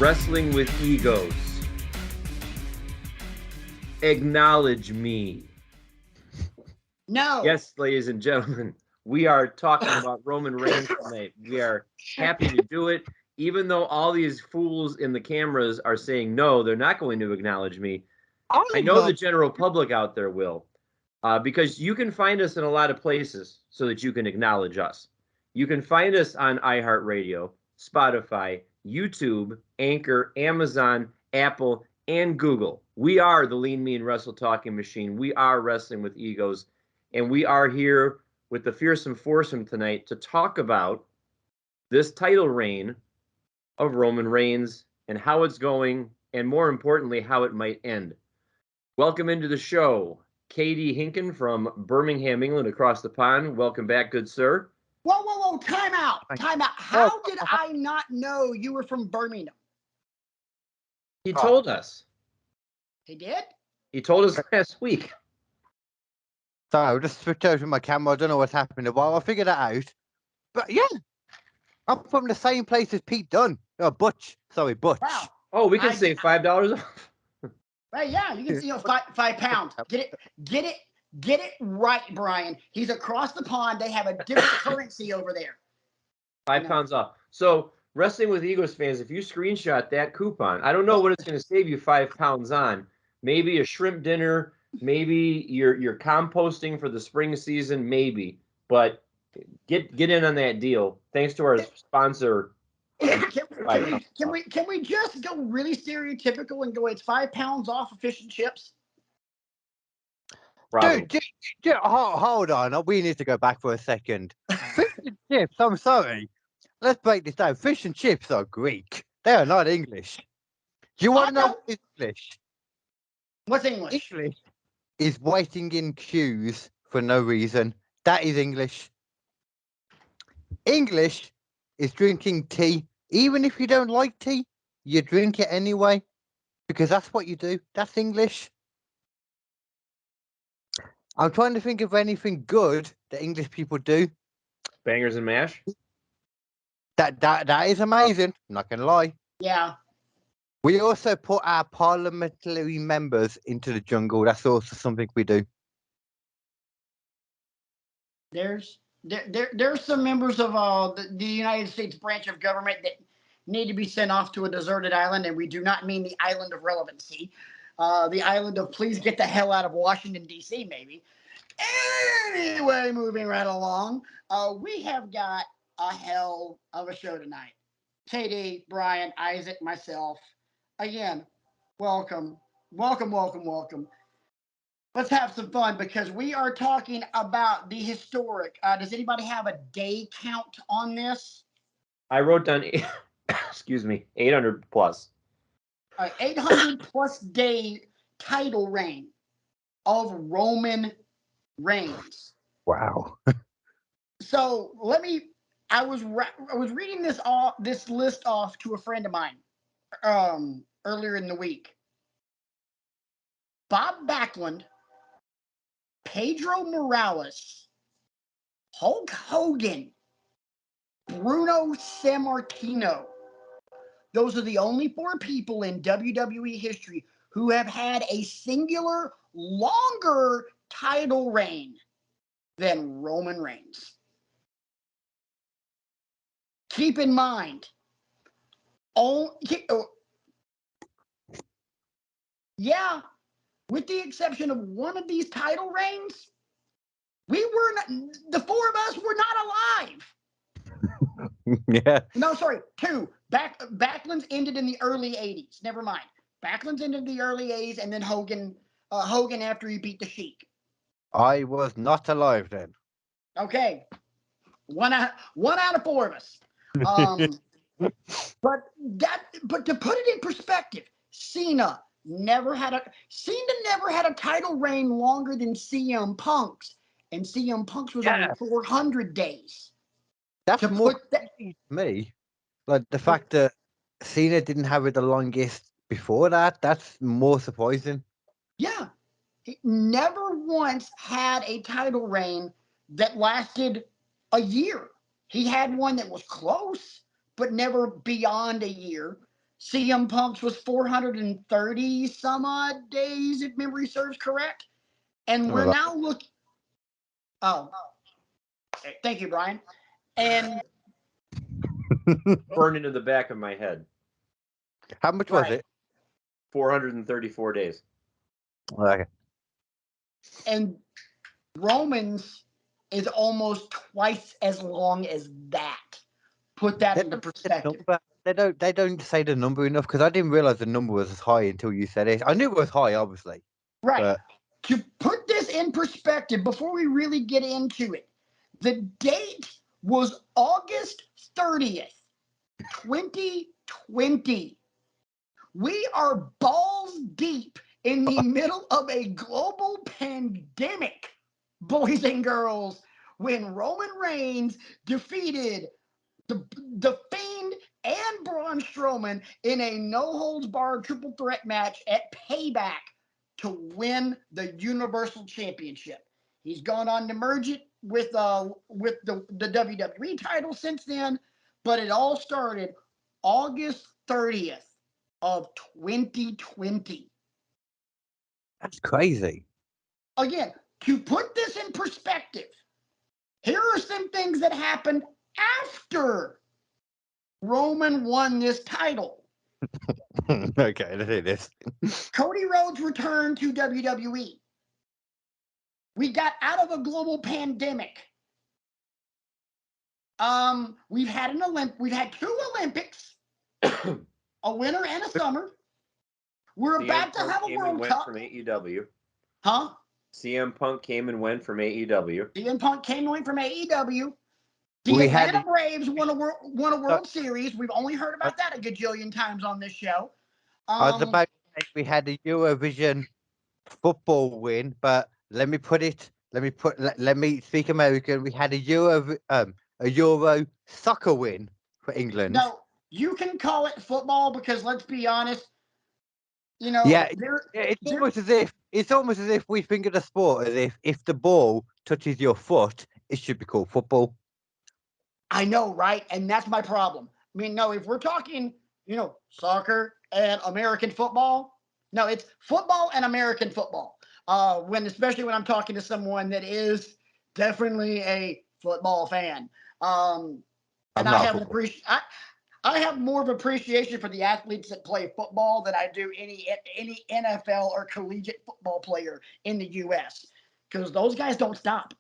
Wrestling with Egos. Acknowledge me. No. Yes, ladies and gentlemen, we are talking about Roman Reigns tonight. We are happy to do it, even though all these fools in the cameras are saying no, they're not going to acknowledge me. I know the general public out there will, because you can find us in a lot of places so that you can acknowledge us. You can find us on iHeartRadio, Spotify, YouTube, Anchor, Amazon, Apple, and Google. We are the Lean Mean Wrestle Talking Machine. We are Wrestling with Egos, and we are here with the Fearsome Foursome tonight to talk about this title reign of Roman Reigns and how it's going, and more importantly, how it might end. Welcome into the show, K.D. Hinken from Birmingham, England, across the pond. Welcome back, good sir. Whoa. Time out. How did I not know you were from Birmingham? He told us. He did? He told us last week. Sorry, I'll just switch over my camera. I don't know what's happening. Well, I'll figure that out. But yeah, I'm from the same place as Pete Dunne. Oh, Butch. Sorry, Butch. Wow. Oh, we can save $5 off. Hey, yeah, you can see £5. Get it right, Brian. He's across the pond. They have a different currency over there. £5 off. So, Wrestling with Egos fans, if you screenshot that coupon, I don't know what it's going to save you £5 on. Maybe a shrimp dinner, maybe you're composting for the spring season, maybe. But get in on that deal. Thanks to our sponsor. Can we just go really stereotypical and go, it's £5 off of fish and chips? Probably. Dude, hold on. We need to go back for a second. Fish and chips, I'm sorry. Let's break this down. Fish and chips are Greek. They are not English. You want to know what is English? What's English? English is waiting in queues for no reason. That is English. English is drinking tea. Even if you don't like tea, you drink it anyway. Because that's what you do. That's English. I'm trying to think of anything good that English people do. Bangers and mash? That is amazing. I'm not going to lie. Yeah. We also put our parliamentary members into the jungle. That's also something we do. There's some members of the United States branch of government that need to be sent off to a deserted island, and we do not mean the island of relevancy. The island of please get the hell out of Washington, D.C., maybe. Anyway, moving right along, we have got a hell of a show tonight. KD, Brian, Isaac, myself. Again, welcome. Let's have some fun because we are talking about the historic. Does anybody have a day count on this? I wrote down, 800 plus. 800 plus day title reign of Roman Reigns. Wow. So I was reading this list off to a friend of mine earlier in the week. Bob Backlund, Pedro Morales, Hulk Hogan, Bruno Sammartino. Those are the only 4 people in WWE history who have had a singular, longer title reign than Roman Reigns. Keep in mind, with the exception of one of these title reigns, the 4 of us were not alive. Yeah. No, sorry, 2. Backlund's ended in the early 80s. Never mind. Backlund's ended in the early 80s, and then Hogan after he beat the Sheik. I was not alive then. Okay. One out of 4 of us. But to put it in perspective, Cena never had a title reign longer than CM Punk's, and CM Punk's was only 400 days. That's more to me. Like the fact that Cena didn't have it the longest before that's more surprising. Yeah. He never once had a title reign that lasted a year. He had one that was close, but never beyond a year. CM Punk's was 430 some odd days, if memory serves correct. And we're now looking. Oh, thank you, Brian. And burned into the back of my head. How much was it? 434 days. Okay. And Roman's is almost twice as long as that. Put that into perspective. They don't say the number enough, because I didn't realize the number was as high until you said it. I knew it was high, obviously. Right. But... To put this in perspective, before we really get into it, the date was August 30th, 2020. We are balls deep in the middle of a global pandemic, boys and girls, when Roman Reigns defeated the Fiend and Braun Strowman in a no-holds-barred triple threat match at Payback to win the Universal Championship. He's gone on to merge it with the WWE title since then, but it all started August 30th of 2020. That's crazy. Again, to put this in perspective, here are some things that happened after Roman won this title. Okay, let's do this. Cody Rhodes returned to WWE. We got out of a global pandemic. We've had two Olympics, a winter and a summer. We're about to have a World Cup from AEW. Huh? CM Punk came and went from AEW. CM Punk came and went from AEW. The Atlanta Braves won a World Series. We've only heard about that a gajillion times on this show. I was about to say we had a Eurovision football win, but let me speak American. We had a Euro soccer win for England. No, you can call it football because let's be honest. You know, yeah, it's almost as if we think of the sport as if the ball touches your foot, it should be called football. I know, right? And that's my problem. I mean, no, if we're talking, soccer and American football, no, it's football and American football. Especially when I'm talking to someone that is definitely a football fan. And I have more of appreciation for the athletes that play football than I do any NFL or collegiate football player in the U.S. because those guys don't stop.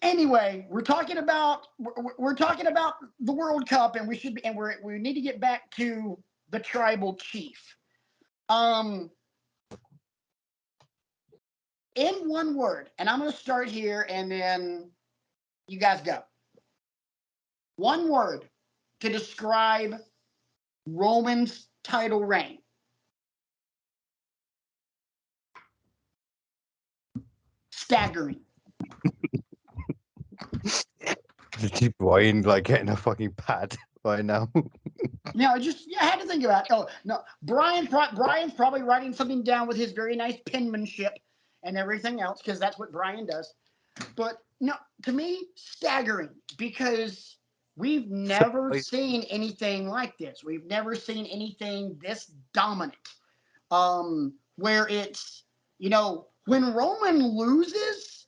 Anyway, we're talking about the World Cup, and we need to get back to the tribal chief. In one word, and I'm going to start here, and then you guys go. One word to describe Roman's title reign. Staggering. Keep Brian getting a fucking pad right now. I had to think about it. Oh no, Brian's probably writing something down with his very nice penmanship and everything else because that's what Brian does. But no, to me, staggering because we've never seen anything like this. We've never seen anything this dominant. Where it's when Roman loses,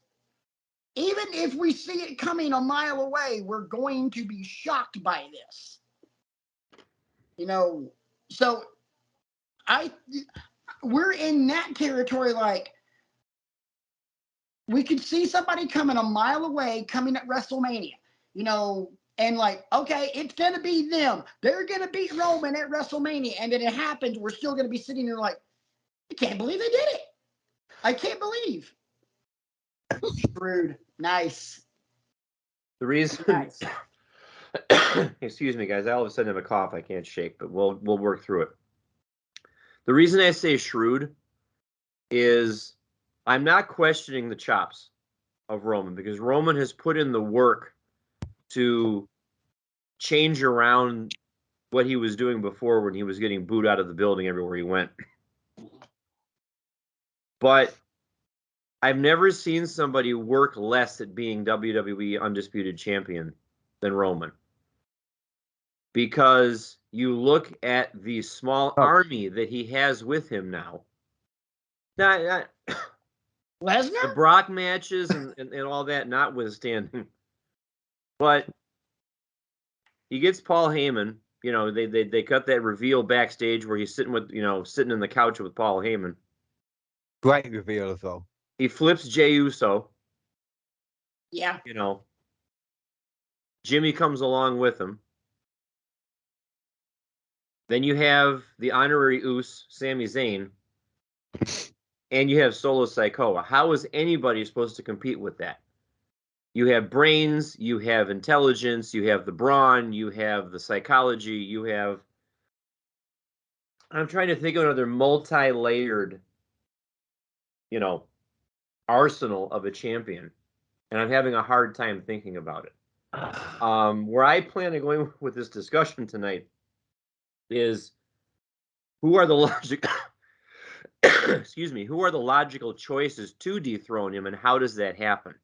even if we see it coming a mile away, we're going to be shocked by this. So we're in that territory. We could see somebody coming a mile away, coming at WrestleMania, and okay, it's gonna be them. They're gonna beat Roman at WrestleMania, and then it happens. We're still gonna be sitting there I can't believe they did it. I can't believe. Rude. Nice. The reason. Nice. Excuse me, guys. I all of a sudden have a cough I can't shake, but we'll work through it. The reason I say shrewd is I'm not questioning the chops of Roman because Roman has put in the work to change around what he was doing before when he was getting booed out of the building everywhere he went. But I've never seen somebody work less at being WWE Undisputed Champion than Roman. because you look at the small Oh. army that he has with him now. Not the Lesnar? Brock matches and all that notwithstanding, but he gets Paul Heyman. You know, they cut that reveal backstage where he's sitting in the couch with Paul Heyman. Great reveal as well. He flips Jey Uso. Yeah. You know, Jimmy comes along with him. Then you have the honorary Uso, Sami Zayn, and you have Solo Sikoa. How is anybody supposed to compete with that? You have brains, you have intelligence, you have the brawn, you have the psychology, you have... I'm trying to think of another multi-layered, arsenal of a champion, and I'm having a hard time thinking about it. Where I plan on going with this discussion tonight is who are the logical choices to dethrone him, and how does that happen?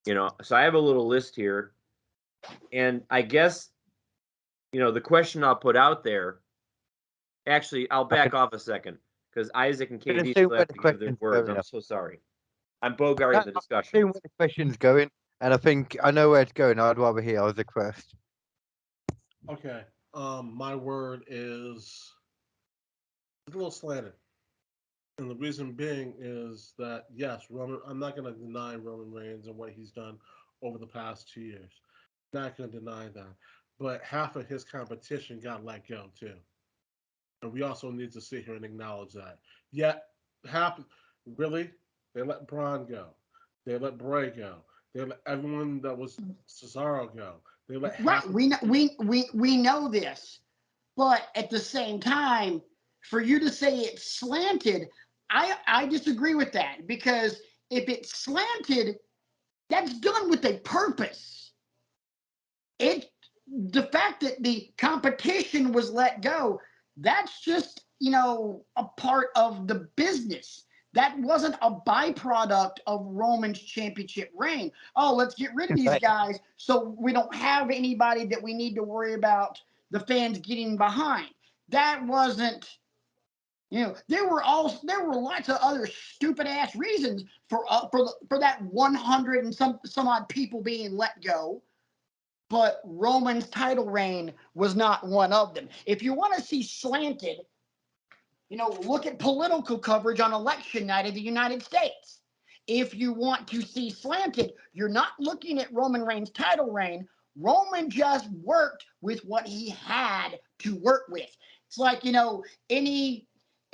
So I have a little list here, and I guess the question I'll put out there. Actually, I'll back off a second because Isaac and KD still have to give their words. I'm so sorry. I'm bogarting the discussion. Where the question's going, and I think I know where it's going. I'd rather hear Isaac first. Okay. My word is a little slanted. And the reason being is that, yes, I'm not going to deny Roman Reigns and what he's done over the past 2 years. Not going to deny that. But half of his competition got let go, too. And we also need to sit here and acknowledge that. Yet, really, they let Braun go. They let Bray go. They let everyone that was Cesaro go. They let right. We know this, but at the same time, for you to say it's slanted, I disagree with that, because if it's slanted, that's done with a purpose. The fact that the competition was let go, that's just a part of the business. That wasn't a byproduct of Roman's championship reign. Oh, let's get rid of these guys so we don't have anybody that we need to worry about the fans getting behind. That wasn't, there were lots of other stupid ass reasons for that 100 and some odd people being let go. But Roman's title reign was not one of them. If you want to see slanted, look at political coverage on election night of the United States. If you want to see slanted, you're not looking at Roman Reigns' title reign. Roman just worked with what he had to work with. It's like,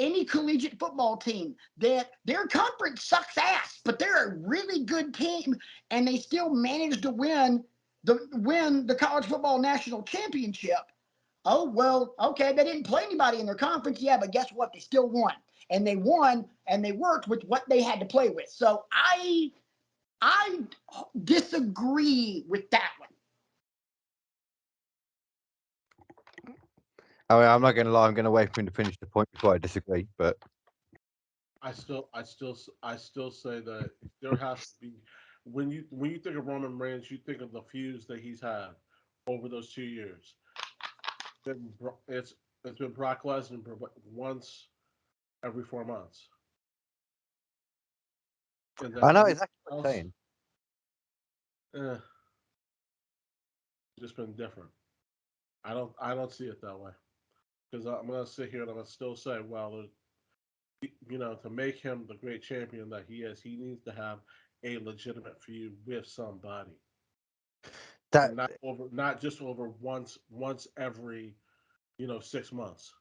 any collegiate football team, that their conference sucks ass, but they're a really good team, and they still managed to win the college football national championship. Oh, well, okay, they didn't play anybody in their conference. Yeah, but guess what? They still won. And they won, and they worked with what they had to play with. So I disagree with that one. I mean, I'm not going to lie. I'm going to wait for him to finish the point before I disagree. But I still say that there has to be, when you think of Roman Reigns, you think of the feuds that he's had over those 2 years. It's been Brock Lesnar once every 4 months. And I know exactly what you're saying. Just been different. I don't see it that way, because I'm gonna sit here and I'm gonna still say, well, to make him the great champion that he is, he needs to have a legitimate feud with somebody. That not just over once every 6 months.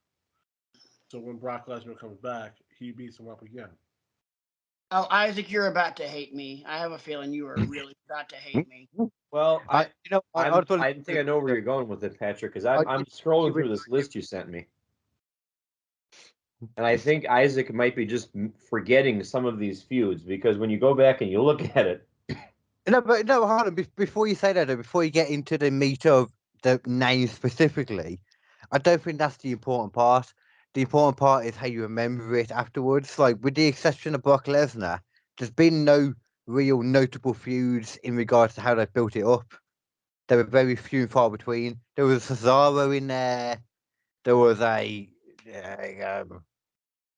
So when Brock Lesnar comes back, he beats him up again. Oh, Isaac, you're about to hate me. I have a feeling you are really about to hate me. Well, I think I know where Yeah. you're going with it, Patrick, because I'm scrolling through this list you sent me, and I think Isaac might be just forgetting some of these feuds, because when you go back and you look at it. No, but no, hold on. Before you say that, though, before you get into the meat of the name specifically, I don't think that's the important part. The important part is how you remember it afterwards. Like, with the exception of Brock Lesnar, there's been no real notable feuds in regards to how they built it up. They were very few and far between. There was Cesaro in there. There was a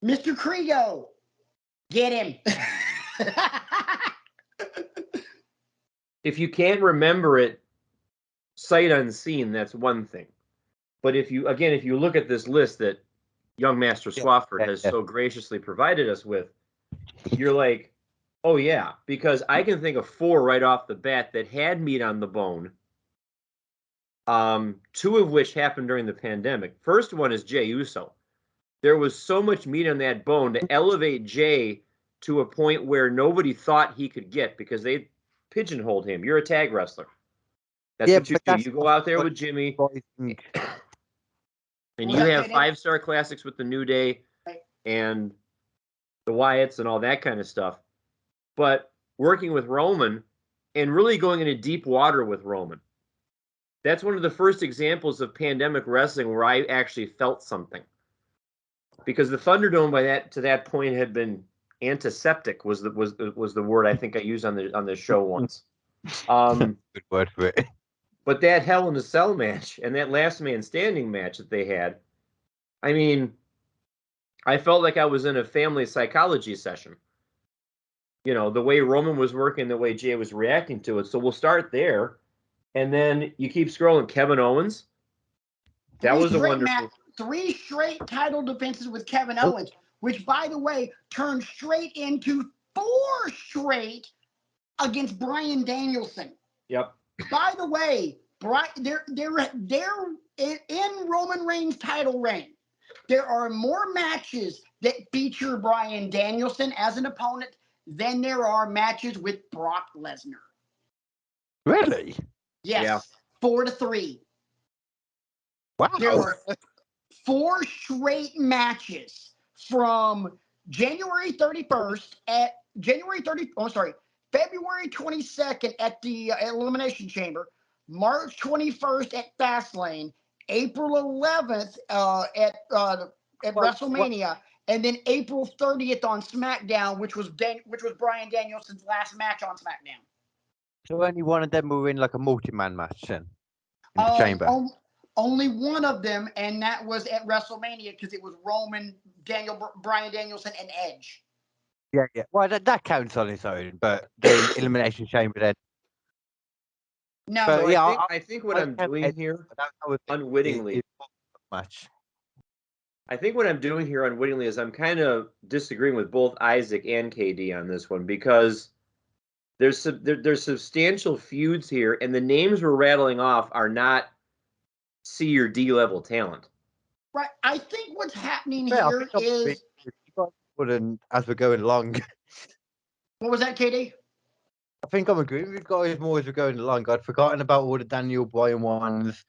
Mr. Kriego, get him. If you can't remember it sight unseen, that's one thing. But if you look at this list that young Master Swafford has so graciously provided us with, you're like, oh yeah, because I can think of 4 right off the bat that had meat on the bone. 2 of which happened during the pandemic. First one is Jey Uso. There was so much meat on that bone to elevate Jey to a point where nobody thought he could get because they pigeonholed him. You're a tag wrestler. That's what you do. You go out there with Jimmy, and you have 5-star classics with the New Day and the Wyatts and all that kind of stuff. But working with Roman and really going into deep water with Roman, that's one of the first examples of pandemic wrestling where I actually felt something. Because the Thunderdome to that point had been antiseptic was the word I think I used on the show once. Good word for it. But that Hell in a Cell match and that Last Man Standing match that they had, I mean, I felt like I was in a family psychology session. You know, the way Roman was working, the way Jey was reacting to it. So we'll start there. And then you keep scrolling. Kevin Owens. That was a wonderful. 3 straight title defenses with Kevin Owens, which, by the way, turned straight into 4 straight against Bryan Danielson. Yep. By the way, they're in Roman Reigns' title reign. There are more matches that feature Bryan Danielson as an opponent than there are matches with Brock Lesnar. Really? Yes. Yeah. 4-3. Wow. There are 4 straight matches from February 22nd at the Elimination Chamber, March 21st at Fastlane, April 11th at WrestleMania, and then April 30th on SmackDown, which was Bryan Danielson's last match on SmackDown. So only one of them were in like a multi-man match then in the chamber. Only one of them, and that was at WrestleMania because it was Bryan Danielson, and Edge. Yeah. Well, that counts on its own, but the Elimination Chamber then. No, but, So yeah, I think what I'm doing here unwittingly. Much. I think what I'm doing here unwittingly is I'm kind of disagreeing with both Isaac and KD on this one because there's substantial feuds here, and the names we're rattling off are not C or D level talent. Right. I think what's happening here is. As we're going along. What was that, KD? I think I'm agreeing with guys more as we're going along. I'd forgotten about all the Daniel Bryan ones.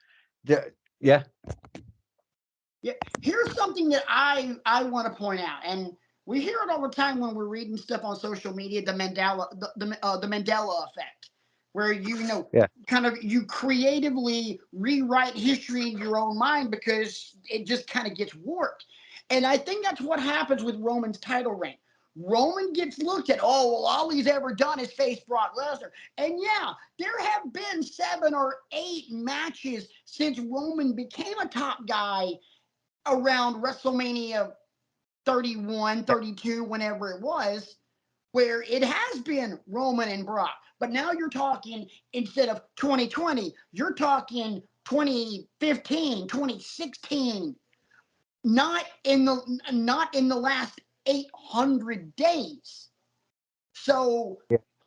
Yeah. Here's something that I want to point out, and we hear it all the time when we're reading stuff on social media. The Mandela effect, where kind of you creatively rewrite history in your own mind because it just kind of gets warped. And I think that's what happens with Roman's title reign. Roman gets looked at, all he's ever done is face Brock Lesnar. And yeah, there have been 7 or 8 matches since Roman became a top guy around WrestleMania 31, 32, whenever it was, where it has been Roman and Brock. But now you're talking, instead of 2020, you're talking 2015, 2016. Not in the last 800 days. So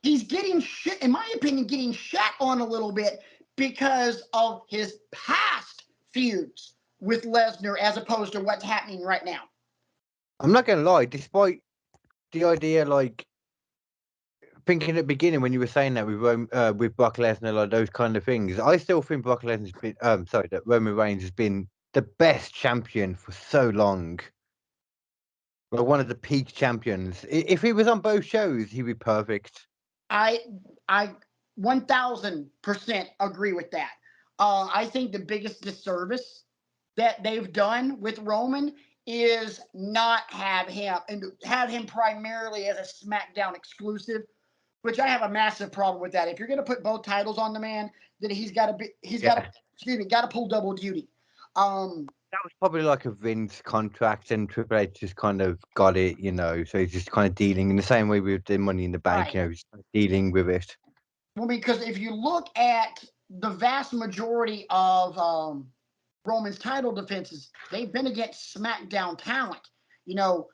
he's getting shit, in my opinion, getting shat on a little bit because of his past feuds with Lesnar as opposed to what's happening right now. I'm not going to lie, despite the idea, like, thinking at the beginning when you were saying that with Brock Lesnar, like those kind of things, I still think Brock Lesnar's been, that Roman Reigns has been the best champion for so long. Like one of the peak champions. If he was on both shows, he'd be perfect. I 1000% agree with that. I think the biggest disservice that they've done with Roman is not have him primarily as a SmackDown exclusive, which I have a massive problem with that. If you're going to put both titles on the man, then he's got to pull double duty. That was probably like a Vince contract, and Triple H just kind of got it, so he's just kind of dealing in the same way with the Money in the Bank, Right. he's kind of dealing with it. Well, because if you look at the vast majority of Roman's title defenses, they've been against SmackDown talent. You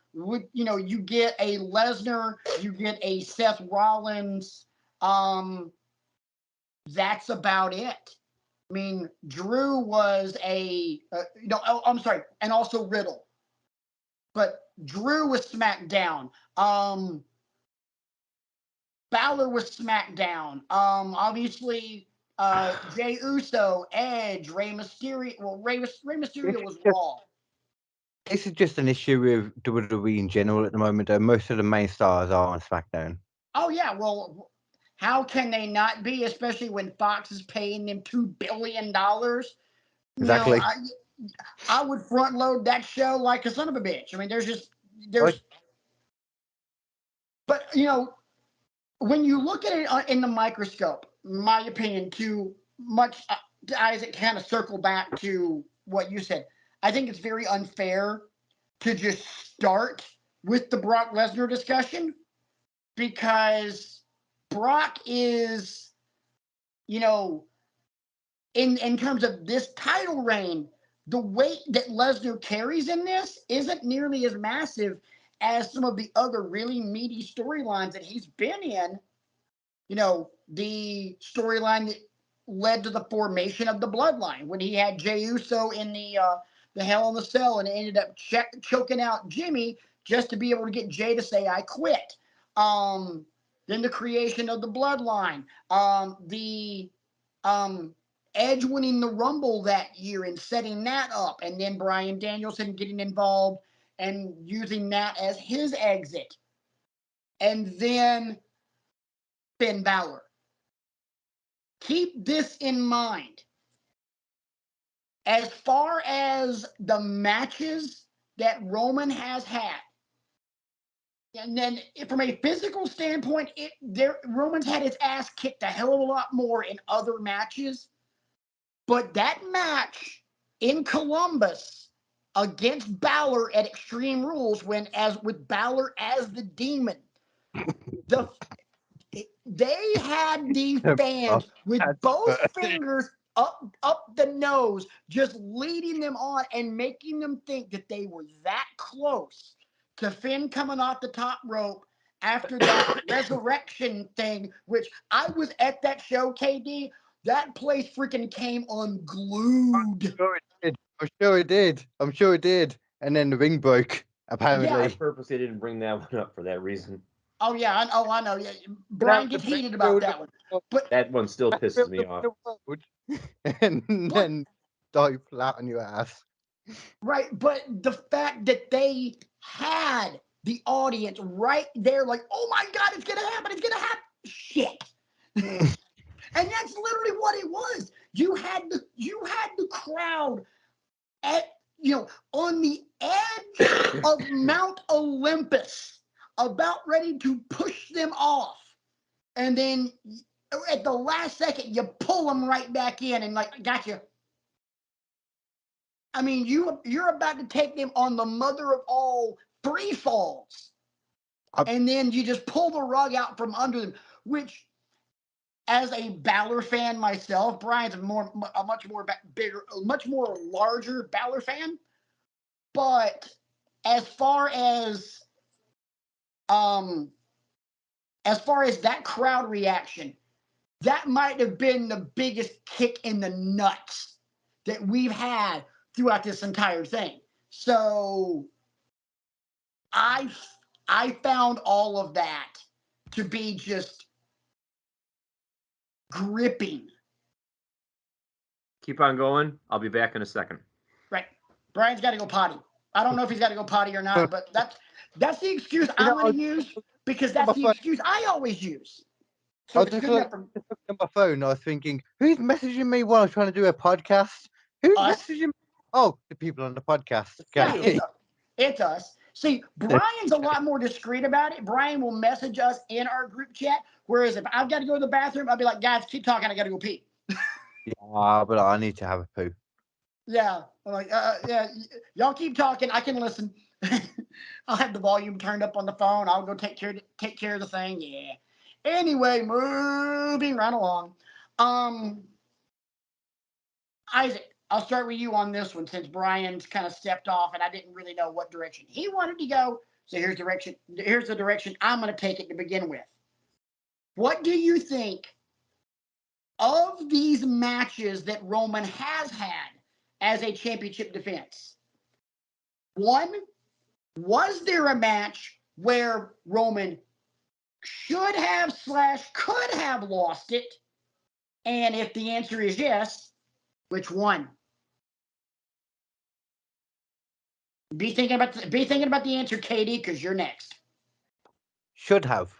get a Lesnar, you get a Seth Rollins. That's about it. I mean, Drew was I'm sorry, and also Riddle. But Drew was SmackDown. Balor was SmackDown. Obviously, Jey Uso, Edge, Rey Mysterio. Well, Rey Mysterio was Raw. This is just an issue with WWE in general at the moment. Most of the main stars are on SmackDown. Oh yeah, well, how can they not be? Especially when Fox is paying them $2 billion. Exactly. I would front load that show like a son of a bitch. I mean, but when you look at it in the microscope, my opinion, too much, Isaac, kind of circle back to what you said. I think it's very unfair to just start with the Brock Lesnar discussion, because Brock is, in terms of this title reign, the weight that Lesnar carries in this isn't nearly as massive as some of the other really meaty storylines that he's been in. The storyline that led to the formation of the Bloodline, when he had Jey Uso in the Hell in the Cell and ended up choking out Jimmy just to be able to get Jey to say, "I quit." Then the creation of the Bloodline, the Edge winning the Rumble that year and setting that up, and then Bryan Danielson getting involved and using that as his exit, and then Finn Balor. Keep this in mind. As far as the matches that Roman has had, and then from a physical standpoint, Roman's had his ass kicked a hell of a lot more in other matches. But that match in Columbus against Balor at Extreme Rules, with Balor as the Demon, they had these fans with both fingers up the nose, just leading them on and making them think that they were that close to Finn coming off the top rope after that resurrection thing, which I was at that show, KD. That place freaking came unglued. I'm sure it did. And then the ring broke, apparently. Yeah, I purposely didn't bring that one up for that reason. Oh yeah, I know. Yeah, Brian gets heated about that one, but that one still pisses me off. And then die flat on your ass. Right, but the fact that they had the audience right there, like, "Oh my God, it's gonna happen! It's gonna happen!" Shit, and that's literally what it was. You had the crowd on the edge of Mount Olympus, about ready to push them off, and then at the last second you pull them right back in and like, "Gotcha." I mean, you're about to take them on the mother of all free falls, and then you just pull the rug out from under them. Which, as a Balor fan myself, Brian's a much more larger Balor fan. But as far as that crowd reaction, that might have been the biggest kick in the nuts that we've had throughout this entire thing. So I found all of that to be just gripping. Keep on going. I'll be back in a second. Right. Brian's got to go potty. I don't know if he's got to go potty or not, but that's the excuse I'm going to use, because that's the excuse I always use. So I was just looking at my phone. I was thinking, who's messaging me while I'm trying to do a podcast? Who's messaging me? Oh, the people on the podcast. Yeah, it's us. See, Brian's a lot more discreet about it. Brian will message us in our group chat. Whereas if I've got to go to the bathroom, I'll be like, guys, keep talking. I got to go pee. Yeah, but I need to have a poo. Yeah. I'm like, yeah, y'all keep talking. I can listen. I'll have the volume turned up on the phone. I'll go take care of the thing. Yeah. Anyway, moving right along. Isaac, I'll start with you on this one since Brian's kind of stepped off and I didn't really know what direction he wanted to go. So here's the direction I'm going to take it to begin with. What do you think of these matches that Roman has had as a championship defense? One, was there a match where Roman should have / could have lost it? And if the answer is yes, which one? Be thinking about the answer, Katie, because you're next. Should have.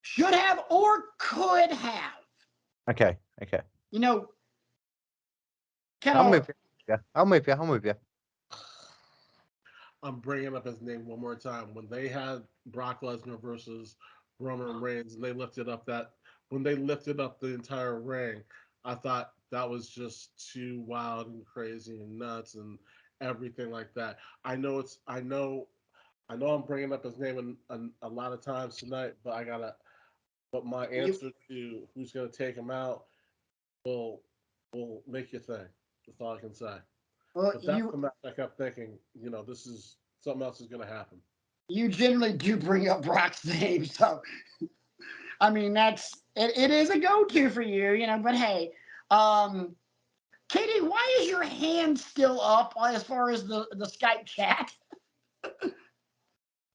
Should have or could have. Okay. You know, kind I'm of. with you. Yeah, I'm with you. I'm bringing up his name one more time. When they had Brock Lesnar versus Roman Reigns, and they lifted up the entire ring, I thought that was just too wild and crazy and nuts and everything like that. I know I'm bringing up his name a lot of times tonight, but my answer to who's gonna take him out will make you think. That's all I can say. Well, But that's the match I kept thinking, this is something else is going to happen. You generally do bring up Brock's name, so I mean it is a go-to for you, but hey, Katie, why is your hand still up as far as the Skype chat?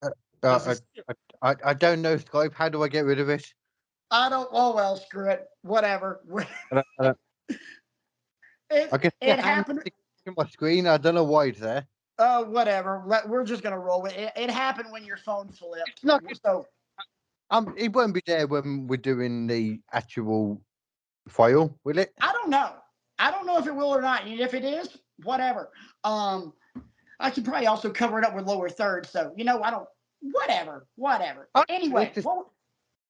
I don't know Skype. How do I get rid of it? I don't. Oh well, screw it. Whatever. I can see It a hand happened. on my screen. I don't know why it's there. Whatever. We're just gonna roll with it. It happened when your phone flipped. No, So it won't be there when we're doing the actual file, will it? I don't know. I don't know if it will or not. And if it is, whatever. I could probably also cover it up with lower third. So I don't. Whatever. Anyway,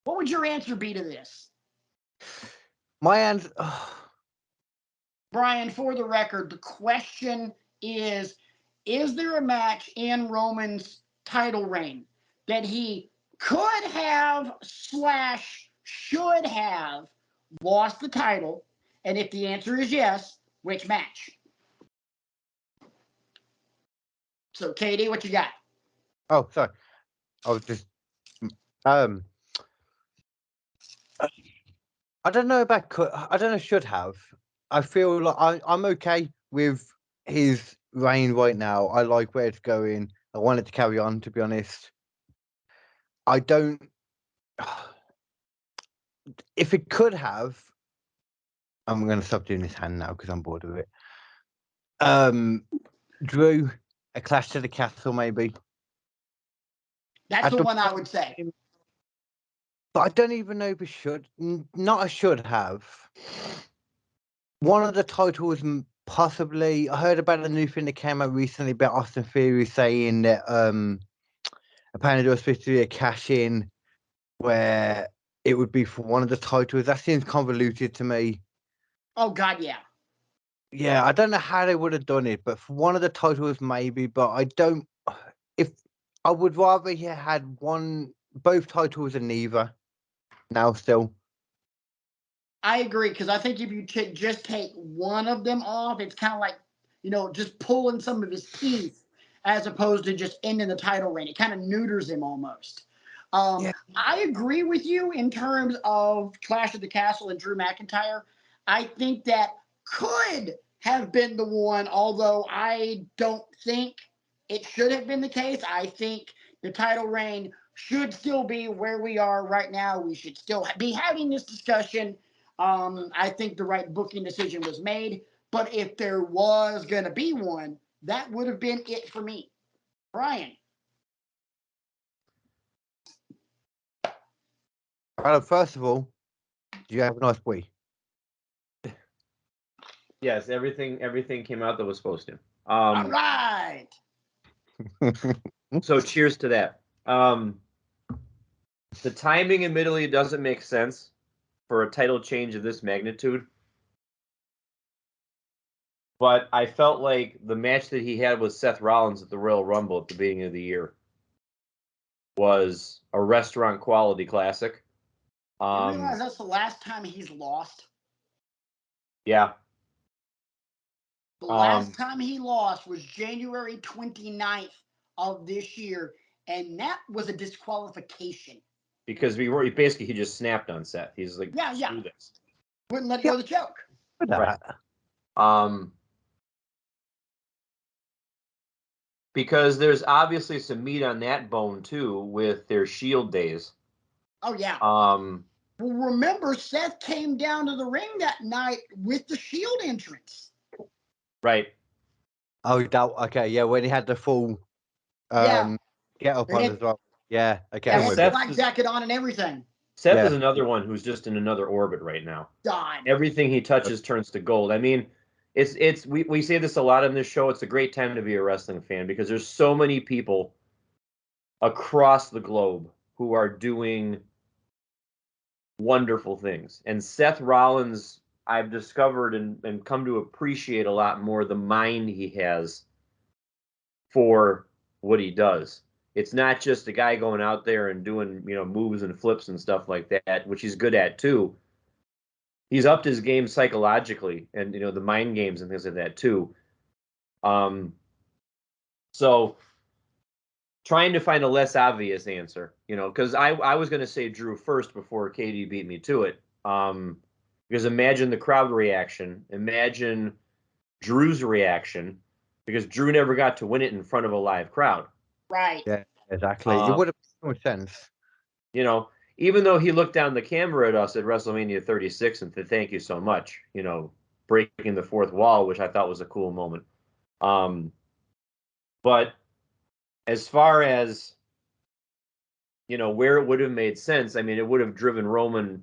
what would your answer be to this? My answer. Brian, for the record, the question is there a match in Roman's title reign that he could have / should have lost the title? And if the answer is yes, which match? So, Katie, what you got? Oh, sorry. I was just. I don't know about could. I don't know. Should have. I feel like I'm okay with his reign right now. I like where it's going. I want it to carry on. To be honest, I don't. If it could have, I'm going to stop doing this hand now because I'm bored of it. Drew, a Clash to the Castle, maybe. That's the one I would say. But I don't even know if it should. Not a should have. One of the titles, possibly. I heard about a new thing that came out recently about Austin Theory saying that apparently there was supposed to be a cash in where it would be for one of the titles. That seems convoluted to me. Oh God, yeah. Yeah, I don't know how they would have done it, but for one of the titles, maybe. But I don't. If I would rather he had both titles and neither. Now, still. I agree because I think if you just take one of them off, it's kind of like just pulling some of his teeth as opposed to just ending the title reign. It kind of neuters him almost. Yeah. I agree with you in terms of Clash of the Castle and Drew McIntyre. I think that could have been the one, although I don't think it should have been the case. I think the title reign should still be where we are right now. We should still be having this discussion. I think the right booking decision was made. But if there was going to be one, that would have been it for me. Brian. First of all, do you have a nice week? Yes, everything came out that was supposed to. All right. So cheers to that. The timing admittedly doesn't make sense for a title change of this magnitude. But I felt like the match that he had with Seth Rollins at the Royal Rumble at the beginning of the year was a restaurant quality classic. You realize that's the last time he's lost? Yeah. The last time he lost was January 29th of this year, and that was a disqualification. Because he just snapped on Seth. He's like, screw this. Wouldn't let go of the choke. Right. Because there's obviously some meat on that bone too with their Shield days. Oh yeah. Well, remember, Seth came down to the ring that night with the Shield entrance. Right. Oh, okay, yeah, when he had the full get up on as well. Yeah, okay. Yeah, had the black jacket on and everything. Seth is another one who's just in another orbit right now. God. Everything he touches turns to gold. I mean, we say this a lot on this show. It's a great time to be a wrestling fan because there's so many people across the globe who are doing wonderful things. And Seth Rollins, I've discovered and come to appreciate a lot more the mind he has for what he does. It's not just a guy going out there and doing, moves and flips and stuff like that, which he's good at too. He's upped his game psychologically and, the mind games and things like that too. So trying to find a less obvious answer, because I was going to say Drew first before Katie beat me to it. Because imagine the crowd reaction. Imagine Drew's reaction, because Drew never got to win it in front of a live crowd. Right. Yeah, exactly. It would have made no sense. Even though he looked down the camera at us at WrestleMania 36 and said, "Thank you so much," breaking the fourth wall, which I thought was a cool moment. But as far as, where it would have made sense, I mean, it would have driven Roman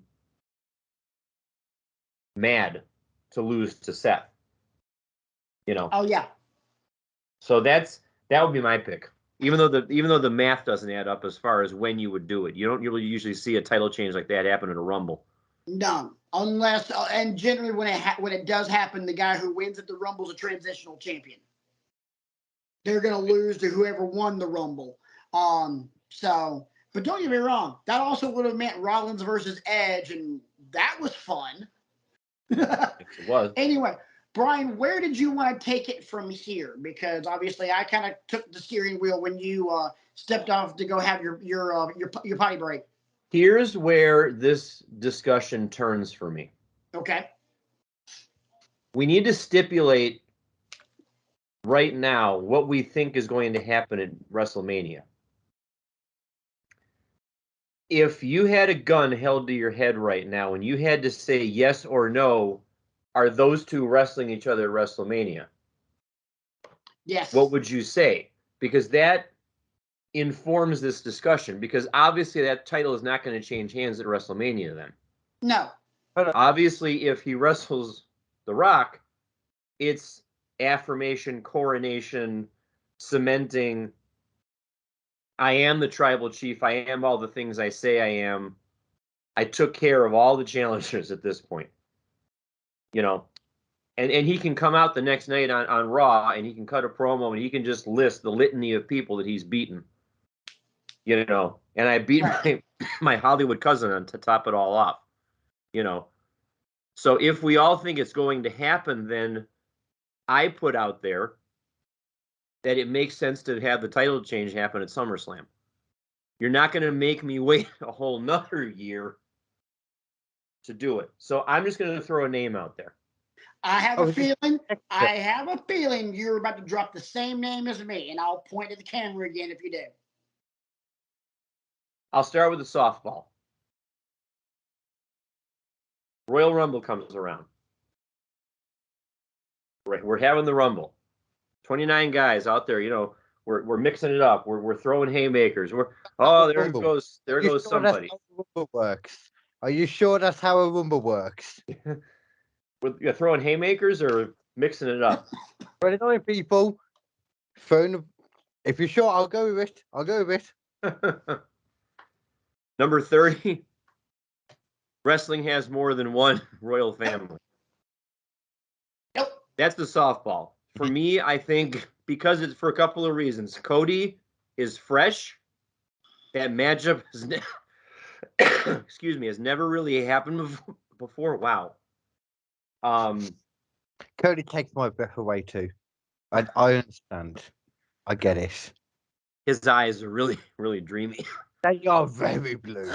mad to lose to Seth. Oh yeah. So that would be my pick. Even though the math doesn't add up as far as when you would do it. You don't usually see a title change like that happen at a Rumble. No, unless and generally when it does happen, the guy who wins at the Rumble is a transitional champion. They're gonna lose to whoever won the Rumble. But don't get me wrong, that also would have meant Rollins versus Edge, and that was fun. It was. Anyway, Brian, where did you want to take it from here? Because obviously, I kind of took the steering wheel when you stepped off to go have your potty break. Here's where this discussion turns for me. Okay. We need to stipulate right now what we think is going to happen at WrestleMania. If you had a gun held to your head right now and you had to say yes or no, are those two wrestling each other at WrestleMania? Yes. What would you say? Because that informs this discussion, because obviously that title is not going to change hands at WrestleMania then. No. Obviously, if he wrestles The Rock, it's affirmation, coronation, cementing, I am the tribal chief, I am all the things I say I am. I took care of all the challengers at this point. And he can come out the next night on Raw and he can cut a promo and he can just list the litany of people that he's beaten. And I beat my Hollywood cousin on to top it all off. So if we all think it's going to happen, then I put out there that it makes sense to have the title change happen at SummerSlam. You're not going to make me wait a whole nother year to do it. So I'm just going to throw a name out there. I have a feeling you're about to drop the same name as me, and I'll point at the camera again if you do. I'll start with the softball. Royal Rumble comes around. We're having the Rumble. 29 guys out there, we're mixing it up. We're throwing haymakers. There goes somebody. Rumble works. Are you sure that's how a Rumble works? You're throwing haymakers or mixing it up? We're the people throwing If you're sure, I'll go with it. I'll go with it. Number 30. Wrestling has more than one royal family. Nope. That's the softball. For me, I think because it's for a couple of reasons. Cody is fresh. That matchup has excuse me, has never really happened before. Wow. Cody takes my breath away too. I understand. I get it. His eyes are really, really dreamy. They are very blue.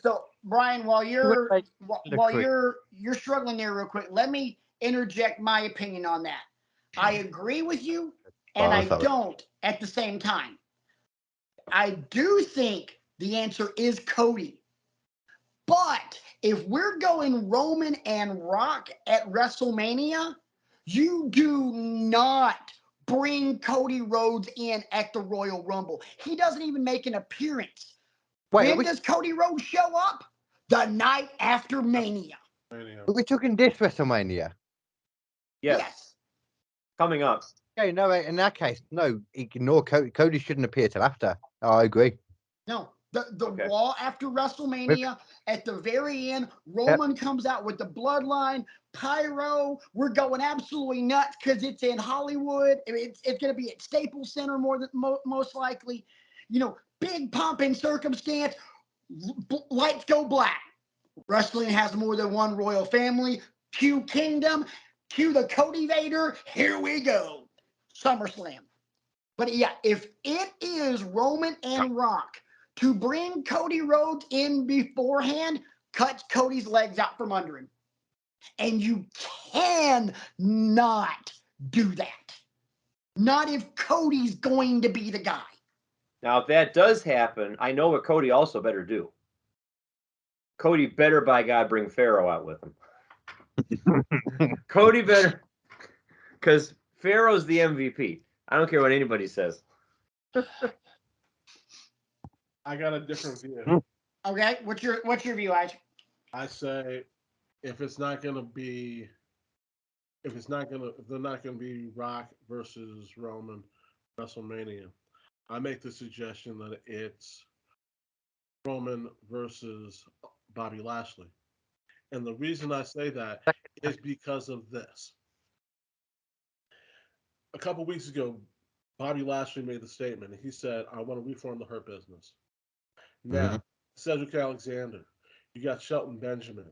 So Brian, while you're Look while quick. you're struggling there real quick, let me interject my opinion on that. I agree with you, and I sorry. don't at the same time. I do think the answer is Cody. But if we're going Roman and Rock at WrestleMania, you do not bring Cody Rhodes in at the Royal Rumble. He doesn't even make an appearance. Wait, When does Cody Rhodes show up? The night after Mania. are we talking this WrestleMania? Yes. Coming up. Okay, no, in that case, no, ignore Cody. Cody shouldn't appear till after. Oh, I agree. No, the Okay. Raw after WrestleMania, at the very end, Roman comes out with the bloodline, pyro. We're going absolutely nuts because it's in Hollywood. It's going to be at Staples Center most likely. You know, big pomp and circumstance. Lights go black. Wrestling has more than one royal family. Cue Kingdom. Cue the Cody Vader. Here we go. SummerSlam. But yeah, if it is Roman and Rock to bring Cody Rhodes in beforehand, cuts Cody's legs out from under him. And you cannot do that. Not if Cody's going to be the guy. Now, if that does happen, I know what Cody also better do. Cody better, by God, bring Pharaoh out with him. Cody better, because Pharaoh's the MVP. I don't care what anybody says. I got a different view. Okay, what's your view, Isaac? I say if they're not gonna be Rock versus Roman WrestleMania, I make the suggestion that it's Roman versus Bobby Lashley. And the reason I say that is because of this. A couple weeks ago, Bobby Lashley made the statement. He said, I want to reform the Hurt Business. Now, Cedric Alexander, you got Shelton Benjamin,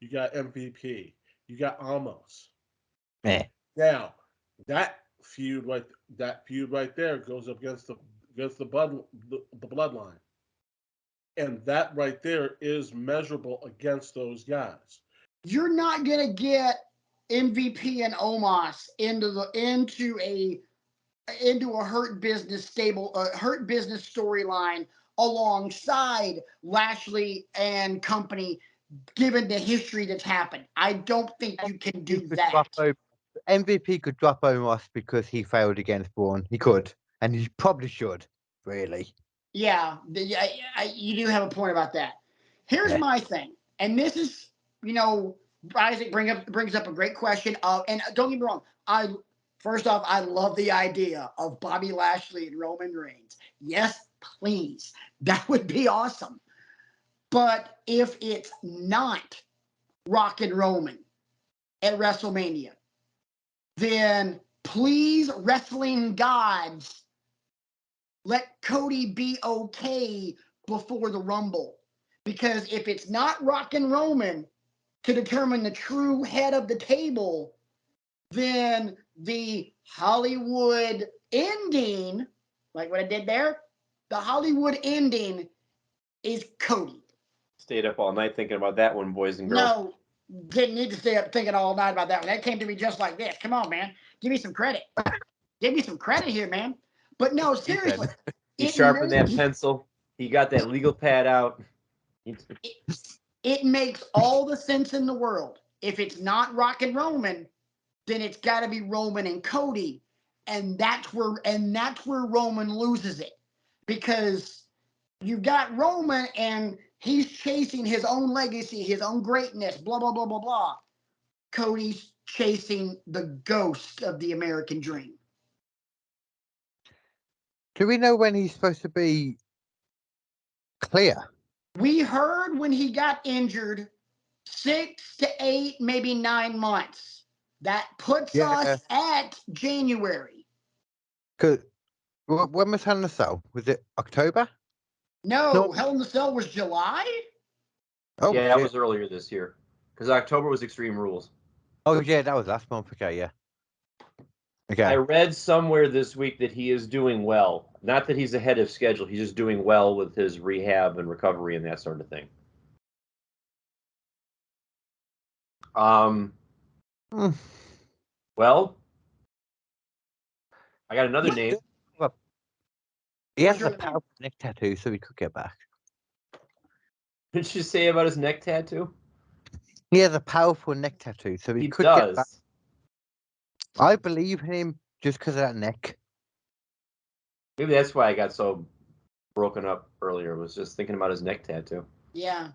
you got MVP, you got Almost. Now, that feud right there goes up against the bloodline. And that right there is measurable against those guys. You're not gonna get MVP and Omos into a Hurt Business Hurt Business storyline alongside Lashley and company, given the history that's happened. I don't think you can do that. MVP could drop Omos because he failed against Braun. He could, and he probably should, really. Yeah, you do have a point about that. Here's my thing, and this is, Isaac brings up a great question. And don't get me wrong, first off, I love the idea of Bobby Lashley and Roman Reigns. Yes, please, that would be awesome. But if it's not Rock and Roman at WrestleMania, then please, wrestling gods, let Cody be okay before the Rumble. Because if it's not Rock and Roman to determine the true head of the table, then the Hollywood ending, like what I did there, the Hollywood ending is Cody. Stayed up all night thinking about that one, boys and girls. No, didn't need to stay up thinking all night about that one. That came to me just like this. Come on, man. Give me some credit. Give me some credit here, man. But no, seriously. He sharpened that pencil. He got that legal pad out. It makes all the sense in the world. If it's not Rock and Roman, then it's got to be Roman and Cody, and that's where Roman loses it, because you've got Roman and he's chasing his own legacy, his own greatness, blah blah blah blah blah. Cody's chasing the ghost of the American dream. Do we know when he's supposed to be clear? We heard when he got injured, 6 to 8, maybe 9 months. That puts Yeah. us at January. Because when was Hell in a Cell? Was it October? No, Hell in the Cell was July? Oh, yeah, shit. that was earlier this year. Because October was Extreme Rules. Oh, yeah, that was last month. Okay, yeah. Okay. I read somewhere this week that he is doing well. Not that he's ahead of schedule. He's just doing well with his rehab and recovery and that sort of thing. Well, I got another name. He has What's a your powerful neck tattoo, so he could get back. What did you say about his neck tattoo? He has a powerful neck tattoo, so he He could get back. does. I believe him just because of that neck. Maybe that's why I got so broken up earlier. Was just thinking about his neck tattoo. Yeah.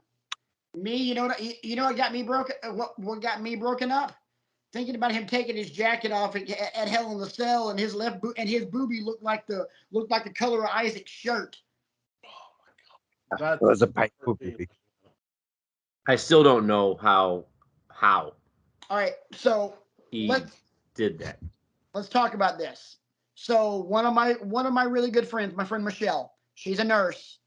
Me, you know what got me broken? What got me broken up? Thinking about him taking his jacket off at Hell in the Cell, and his his boobie looked like the color of Isaac's shirt. That was a painful movie. I still don't know how All right, so he did that. Let's talk about this. So one of my really good friends, my friend Michelle, she's a nurse,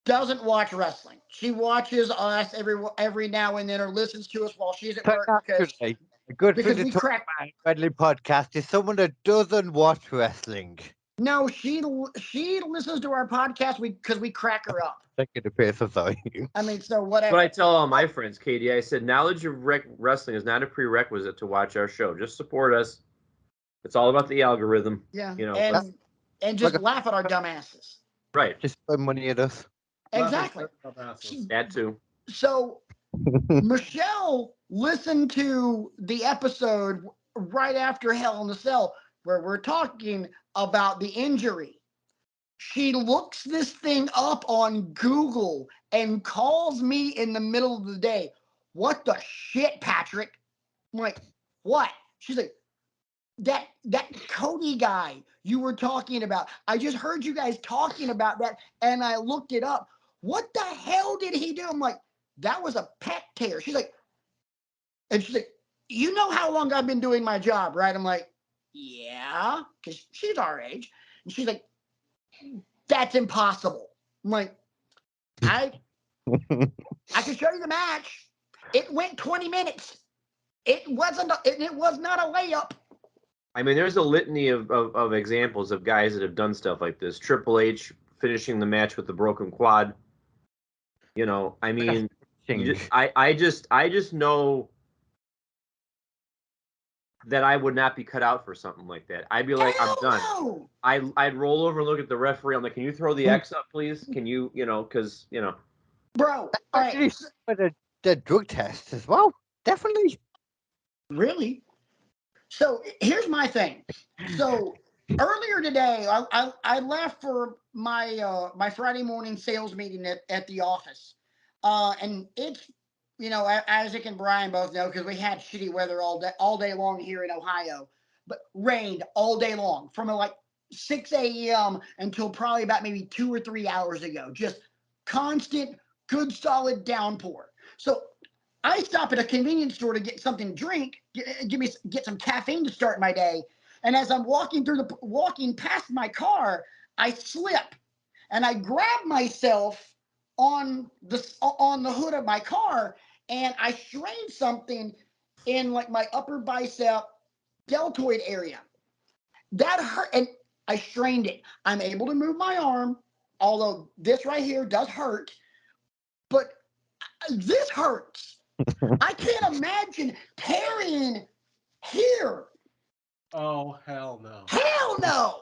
doesn't watch wrestling. She watches us every now and then, or listens to us while she's at So work naturally, a good because thing we to talk crack. about a wrestling podcast is someone that doesn't watch wrestling. No, she listens to our podcast because we crack her up. Taking the piss, I'm sorry. I mean, so whatever. But I tell all my friends, Katie, I said, knowledge of wrestling is not a prerequisite to watch our show. Just support us. It's all about the algorithm. Yeah, you know, and just like laugh at our dumbasses. Right. Just throw money at us. Exactly. That too. So Michelle listened to the episode right after Hell in the Cell where we're talking about the injury. She looks this thing up on Google and calls me in the middle of the day. What the shit, Patrick? I'm like, what? She's like, that Cody guy you were talking about. I just heard you guys talking about that, and I looked it up. What the hell did he do? I'm like, that was a pec tear. She's like, you know how long I've been doing my job, right? I'm like, yeah, because she's our age. And she's like, that's impossible. I'm like, I can show you the match. It went 20 minutes. It was not a layup. I mean, there's a litany of examples of guys that have done stuff like this. Triple H finishing the match with the broken quad. You know, I mean, I just know that I would not be cut out for something like that. I'd be like, I'm done. No. I'd roll over and look at the referee. I'm like, can you throw the X up, please? Can you, because, Bro, all right. The drug test as well. Definitely. Really? So here's my thing. So earlier today, I left for my my Friday morning sales meeting at the office, and it's Isaac and Brian both know because we had shitty weather all day long here in Ohio, but rained all day long from like 6 a.m. until probably about maybe 2 or 3 hours ago. Just constant, good, solid downpour. So I stop at a convenience store to get something to drink, get some caffeine to start my day. And as I'm walking past my car, I slip and I grab myself on the hood of my car and I strain something in like my upper bicep deltoid area. That hurt, and I strained it. I'm able to move my arm, although this right here does hurt, but this hurts. I can't imagine tearing here. Oh, hell no. Hell no.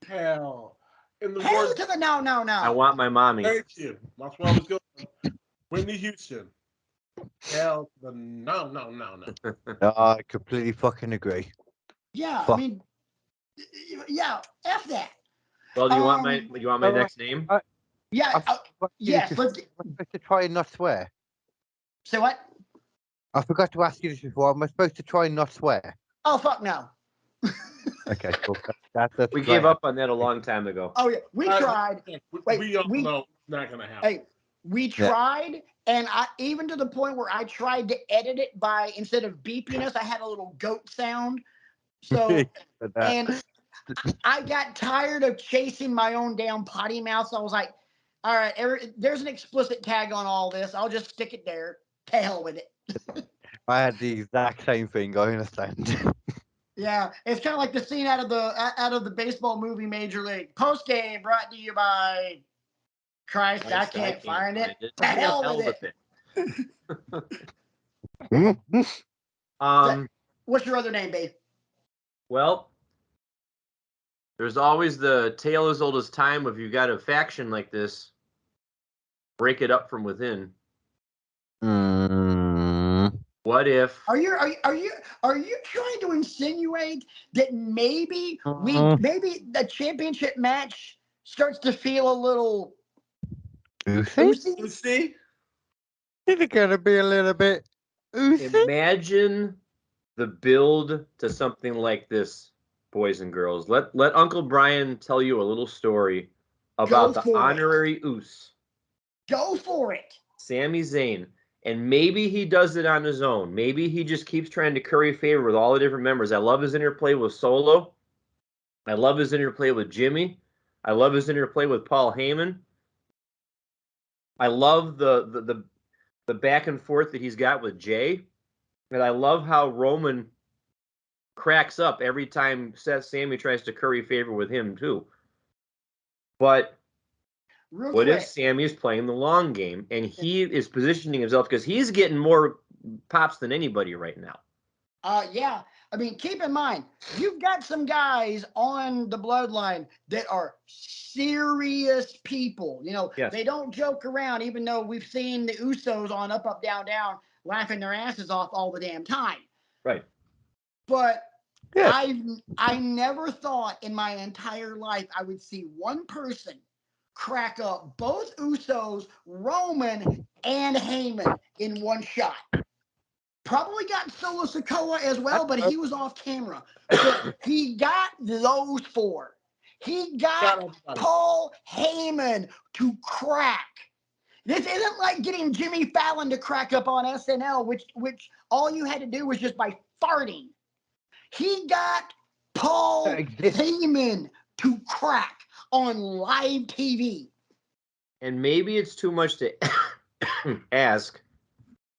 Hell. In the Hell words, to the no. I want my mommy. thank you. That's where I was going. Whitney Houston. Hell to the no. I completely fucking agree. Yeah, Fuck. I mean, yeah, F that. Well, do you want my next name? Yeah, yes. I'm supposed to try and not swear. Say what? I forgot to ask you this before. Am I supposed to try and not swear? Oh, fuck no. Okay, cool. That's We great. gave up on that a long time ago. Oh yeah, we tried. Wait, we all know it's not going to happen. Hey, we tried, and I even to the point where I tried to edit it by instead of beeping us, I had a little goat sound. So, and I got tired of chasing my own damn potty mouth. So I was like, all right, there's an explicit tag on all this. I'll just stick it there. To hell with it. I had the exact same thing. I understand. Yeah, it's kind of like the scene out of the baseball movie Major League. Post game brought to you by Christ. I can't find it. To hell with it. What's your other name, babe? Well, there's always the tale as old as time. If you got a faction like this, break it up from within. What if? Are you trying to insinuate that maybe maybe the championship match starts to feel a little Oosy? Oosy? Is it going to be a little bit oosy? Imagine the build to something like this, boys and girls. Let Uncle Brian tell you a little story about the honorary Oos. Go for it. Sami Zayn. And maybe he does it on his own. Maybe he just keeps trying to curry favor with all the different members. I love his interplay with Solo. I love his interplay with Jimmy. I love his interplay with Paul Heyman. I love the back and forth that he's got with Jay. And I love how Roman cracks up every time Sami tries to curry favor with him too. But what if Sami is playing the long game and he is positioning himself because he's getting more pops than anybody right now? Yeah. I mean, keep in mind, you've got some guys on the bloodline that are serious people. You know, They don't joke around, even though we've seen the Usos on Up, Up, Down, Down laughing their asses off all the damn time. Right. But I never thought in my entire life I would see one person crack up both Usos, Roman, and Heyman in one shot. Probably got Solo Sikoa as well, but he was off camera. So he got those four. He got Paul Heyman to crack. This isn't like getting Jimmy Fallon to crack up on SNL, which all you had to do was just by farting. He got Paul Heyman to crack on live TV. And maybe it's too much to ask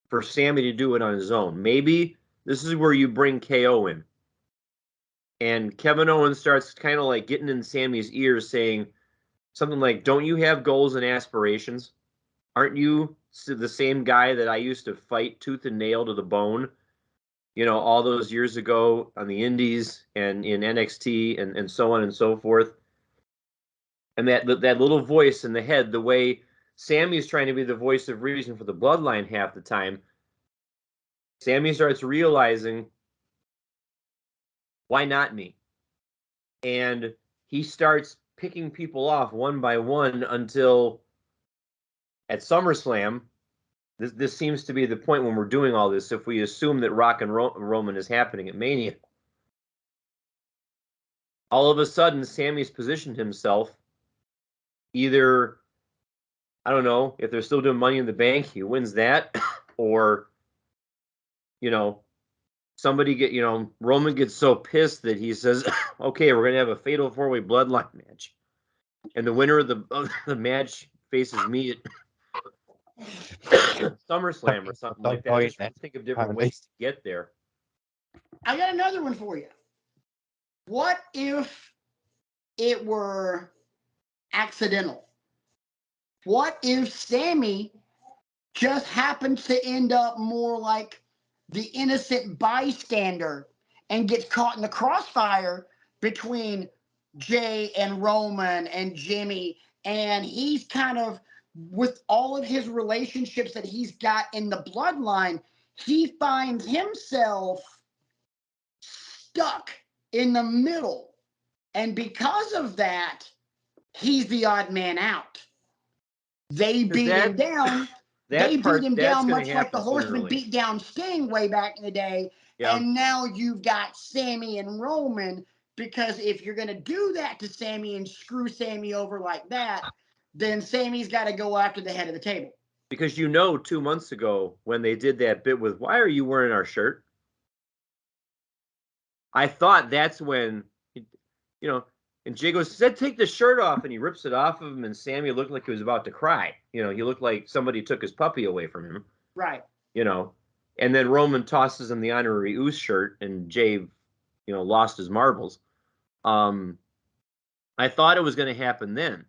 for Sami to do it on his own. Maybe this is where you bring KO in. And Kevin Owens starts kind of like getting in Sami's ears saying something like, don't you have goals and aspirations? Aren't you the same guy that I used to fight tooth and nail to the bone, you know, all those years ago on the Indies and in NXT and so on and so forth? And that little voice in the head, the way Sami's trying to be the voice of reason for the bloodline half the time, Sami starts realizing, why not me? And he starts picking people off one by one until at SummerSlam, this seems to be the point when we're doing all this, if we assume that Rock and Roman is happening at Mania. All of a sudden, Sami's positioned himself either, I don't know, if they're still doing Money in the Bank, he wins that, or, you know, Roman gets so pissed that he says, okay, we're going to have a fatal 4-way bloodline match. And the winner of the match faces me at SummerSlam or something like that. I just trying to think of different ways to get there. I got another one for you. What if it were accidental? What if Sami just happens to end up more like the innocent bystander and gets caught in the crossfire between Jay and Roman and Jimmy, and he's kind of, with all of his relationships that he's got in the bloodline, he finds himself stuck in the middle, and because of that, he's the odd man out. They beat him down. They beat him down much like the Horsemen beat down Sting way back in the day. Yeah. And now you've got Sami and Roman because if you're going to do that to Sammy and screw Sammy over like that, then Sammy's got to go after the head of the table. Because 2 months ago when they did that bit with, why are you wearing our shirt? I thought that's when, and Jay goes, said, take the shirt off, and he rips it off of him, and Sammy looked like he was about to cry. He looked like somebody took his puppy away from him. Right. And then Roman tosses him the honorary Uce shirt, and Jay, lost his marbles. I thought it was going to happen then.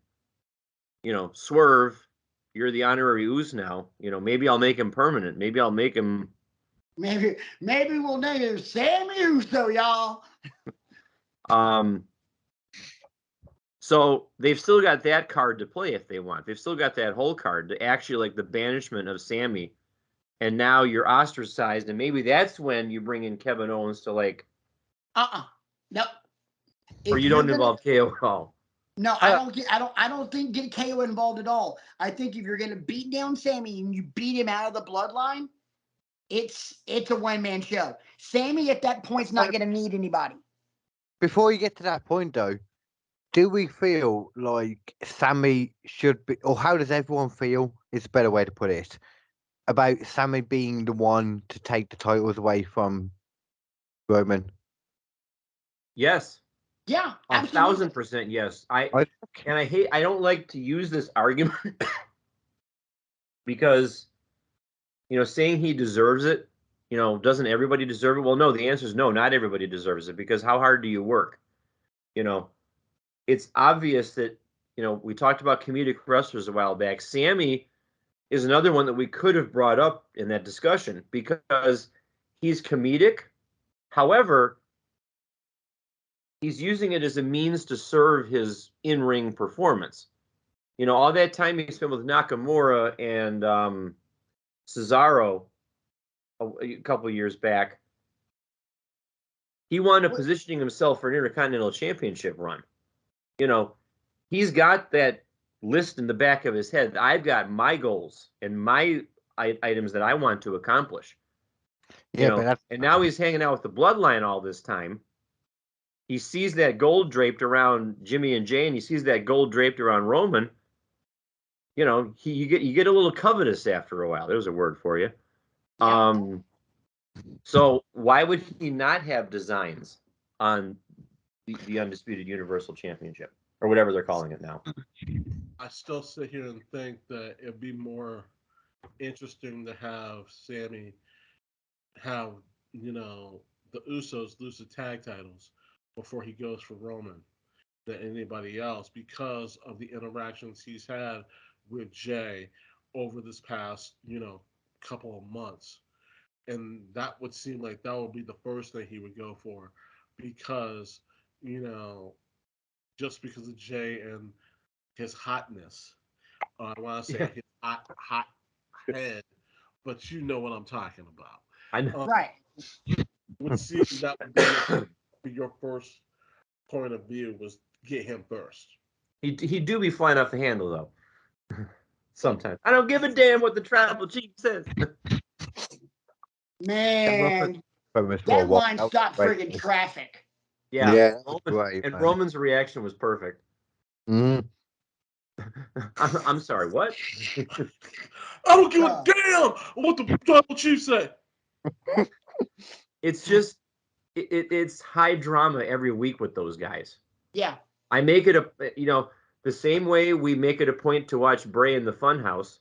Swerve, you're the honorary Uce now. Maybe I'll make him permanent. Maybe I'll make him. Maybe we'll name him Sammy Uso, y'all. So they've still got that card to play if they want. They've still got that whole card to actually like the banishment of Sammy. And now you're ostracized, and maybe that's when you bring in Kevin Owens to like. Nope. Or you don't involve KO at all. No, I don't think get KO involved at all. I think if you're gonna beat down Sammy and you beat him out of the bloodline, it's a one-man show. Sammy at that point's not gonna need anybody. Before you get to that point though, do we feel like Sammy should be, or how does everyone feel, is a better way to put it, about Sammy being the one to take the titles away from Roman? Yes. Yeah, absolutely. 1,000% yes. I don't like to use this argument because, saying he deserves it, doesn't everybody deserve it? Well, no, the answer is no, not everybody deserves it, because how hard do you work? It's obvious that, we talked about comedic wrestlers a while back. Sammy is another one that we could have brought up in that discussion because he's comedic. However, he's using it as a means to serve his in-ring performance. All that time he spent with Nakamura and Cesaro a couple of years back, he wound up positioning himself for an Intercontinental Championship run. He's got that list in the back of his head. I've got my goals and my items that I want to accomplish. And now he's hanging out with the Bloodline all this time. He sees that gold draped around Jimmy and Jay, and he sees that gold draped around Roman. You get a little covetous after a while. There's a word for you. Yeah. So why would he not have designs on the Undisputed Universal Championship or whatever they're calling it now? I still sit here and think that it'd be more interesting to have Sammy have, the Usos lose the tag titles before he goes for Roman than anybody else, because of the interactions he's had with Jay over this past, couple of months. And that would seem like that would be the first thing he would go for, because, just because of Jay and his hotness. I want to say his hot head, but you know what I'm talking about. I know. Right. Would see that would be your first point of view, was get him first. He do be flying off the handle though. Sometimes I don't give a damn what the tribal chief says. Man, that line stopped friggin' traffic. Yeah, Roman's reaction was perfect. Mm. I'm sorry, what? I don't give a damn what the tribal chief said. It's just it's high drama every week with those guys. Yeah. I make it the same way we make it a point to watch Bray in the Funhouse.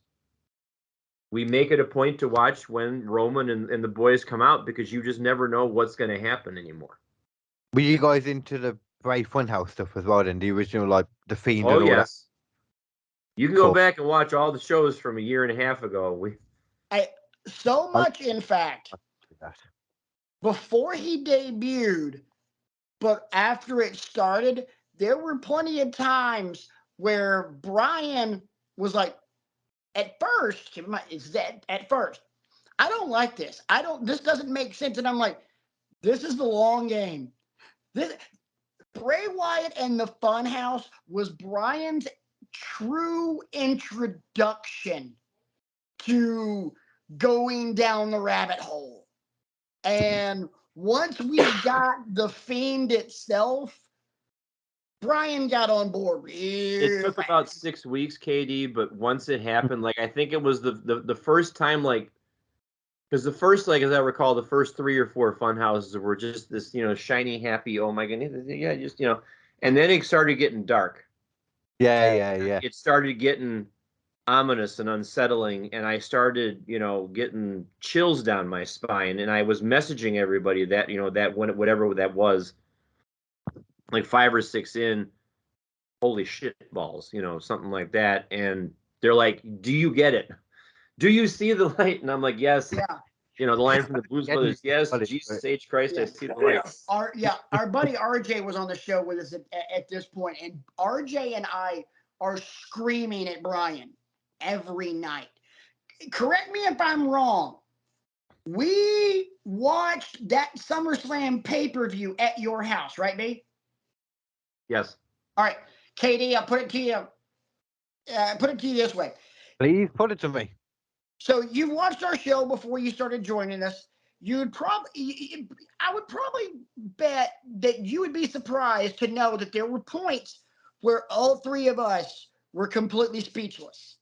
We make it a point to watch when Roman and the boys come out, because you just never know what's going to happen anymore. Were you guys into the Bray Funhouse stuff as well, then? The original, like, The Fiend and all that? You can go back and watch all the shows from a year and a half ago. So much, in fact, before he debuted, but after it started, there were plenty of times where Brian was like, at first, I don't like this. This doesn't make sense. And I'm like, this is the long game. Bray Wyatt and the Funhouse was Brian's true introduction to going down the rabbit hole. And once we got the Fiend itself, Brian got on board real It took fast. about 6 weeks, KD, but once it happened, like I think it was the first time, like, because the first, like as I recall, the first 3 or 4 fun houses were just this, shiny, happy, oh my goodness, yeah, just and then it started getting dark. Yeah. It started getting ominous and unsettling, and I started, getting chills down my spine, and I was messaging everybody that, that whatever that was, like 5 or 6 in, holy shit balls, something like that, and they're like, "Do you get it? Do you see the light?" And I'm like, "Yes." Yeah. The line from the Blues Yeah, Brothers, "Yes, but Jesus H. Christ, I Yeah. see the light." Our buddy RJ was on the show with us at this point, and RJ and I are screaming at Brian every night. Correct me if I'm wrong. We watched that SummerSlam pay-per-view at your house, right, B? Yes. All right, KD, I'll put it to you. Put it to you this way. Please put it to me. So you watched our show before you started joining us. I would probably bet that you would be surprised to know that there were points where all 3 of us were completely speechless.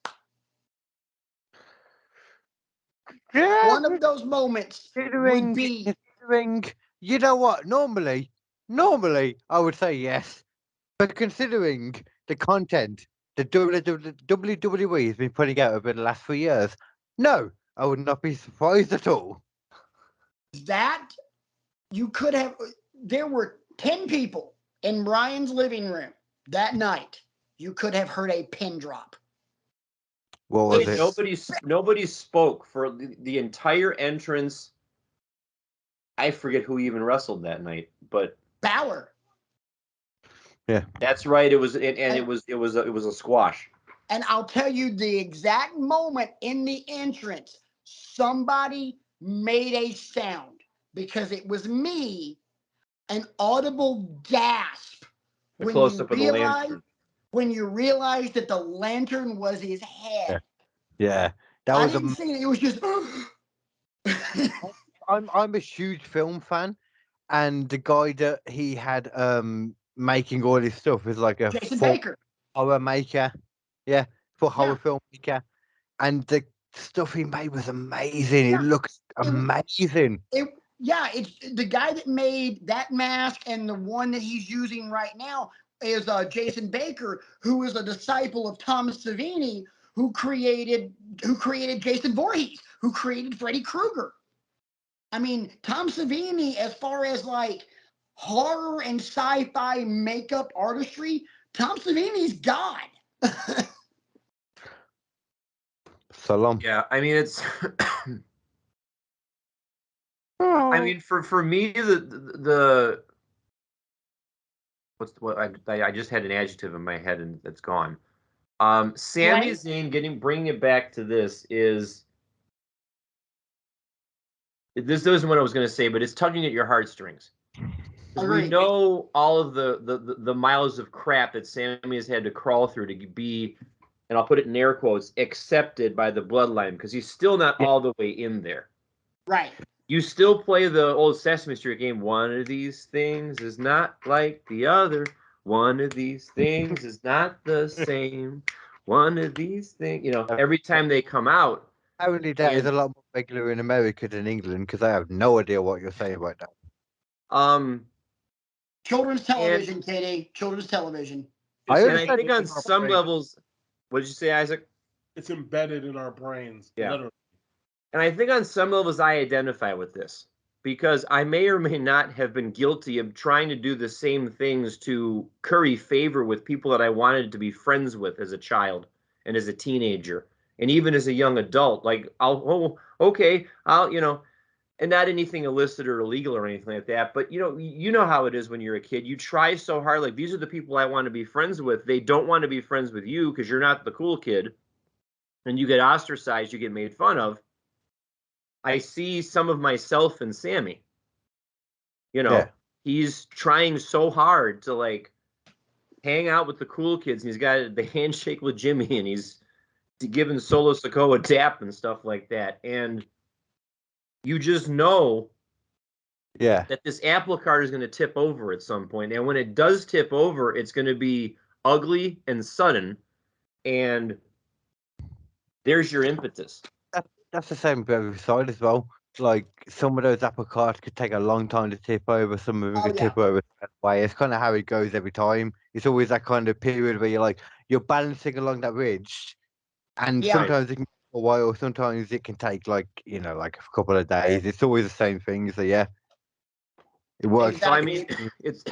Yeah, One of those moments would be. considering, you know what? Normally, I would say yes, but considering the content the WWE has been putting out over the last 3 years, no, I would not be surprised at all. That you could have. There were 10 people in Brian's living room that night. You could have heard a pin drop. What was it? Nobody spoke for the entire entrance. I forget who even wrestled that night, but Balor. Yeah, that's right. It was, and it was a squash. And I'll tell you the exact moment in the entrance, somebody made a sound because it was me, an audible gasp A close up of the lantern. when you realized that the lantern was his head. yeah. That I was didn't see it. It was just. I'm a huge film fan, and the guy that he had making all this stuff is like a Jason Baker. horror maker. Yeah, for horror Yeah. filmmaker. And the stuff he made was amazing. Yeah. It looks amazing. It's the guy that made that mask, and the one that he's using right now is Jason Baker, who is a disciple of Thomas Savini, who created Jason Voorhees, who created Freddy Krueger. I mean, Tom Savini, as far as like horror and sci-fi makeup artistry, Tom Savini's God. Salam. Yeah, I mean it's. I mean, for me, the what I just had an adjective in my head and it's gone. Sami Zayn bringing it back to this isn't what I was going to say, but it's tugging at your heartstrings. Because we know all of the miles of crap that Sami has had to crawl through to be, and I'll put it in air quotes, accepted by the bloodline, because he's still not all the way in there. Right. You still play the old Sesame Street game. One of these things is not like the other. One of these things is not the same. One of these things, every time they come out. Apparently, that is a lot more regular in America than England, because I have no idea what you're saying right now. Children's television, KD. Children's television. I think on some levels, what did you say, Isaac? It's embedded in our brains, literally. And I think on some levels I identify with this because I may or may not have been guilty of trying to do the same things to curry favor with people that I wanted to be friends with as a child and as a teenager and even as a young adult. Like, and not anything illicit or illegal or anything like that. But you know how it is when you're a kid. You try so hard. Like, these are the people I want to be friends with. They don't want to be friends with you because you're not the cool kid, and you get ostracized. You get made fun of. I see some of myself in Sami. He's trying so hard to like hang out with the cool kids, and he's got the handshake with Jimmy, and he's giving Solo Sikoa a tap and stuff like that. And you just know Yeah. that this apple cart is going to tip over at some point. And when it does tip over, it's going to be ugly and sudden. And there's your impetus. That's the same with every side as well. Like some of those apple carts could take a long time to tip over. Some of them could tip over that way. It's kind of how it goes every time. It's always that kind of period where you're balancing along that ridge, and sometimes it can take a while. Sometimes it can take like a couple of days. It's always the same thing. So yeah, it works. Exactly. So I mean, it's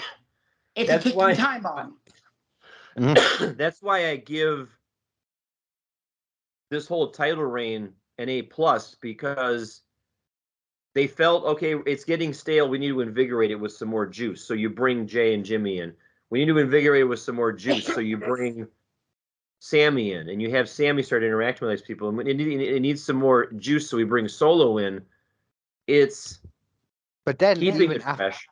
a ticking time bomb. That's why I give this whole title reign an A+, because they felt, okay, it's getting stale. We need to invigorate it with some more juice. So you bring Jay and Jimmy in. We need to invigorate it with some more juice. So you bring Sammy in, and you have Sammy start interacting with these people. And it needs some more juice, so we bring Solo in. It's keeping it fresh.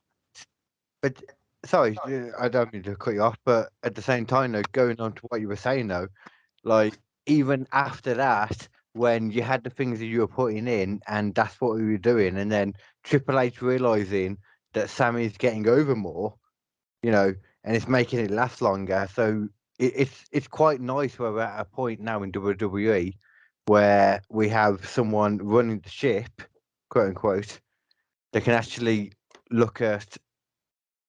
But sorry, I don't mean to cut you off, but at the same time, though, going on to what you were saying, though, like even after that, when you had the things that you were putting in, and that's what we were doing, and then Triple H realizing that Sammy's getting over more, and it's making it last longer. So it's quite nice where we're at a point now in WWE where we have someone running the ship, quote unquote, that can actually look at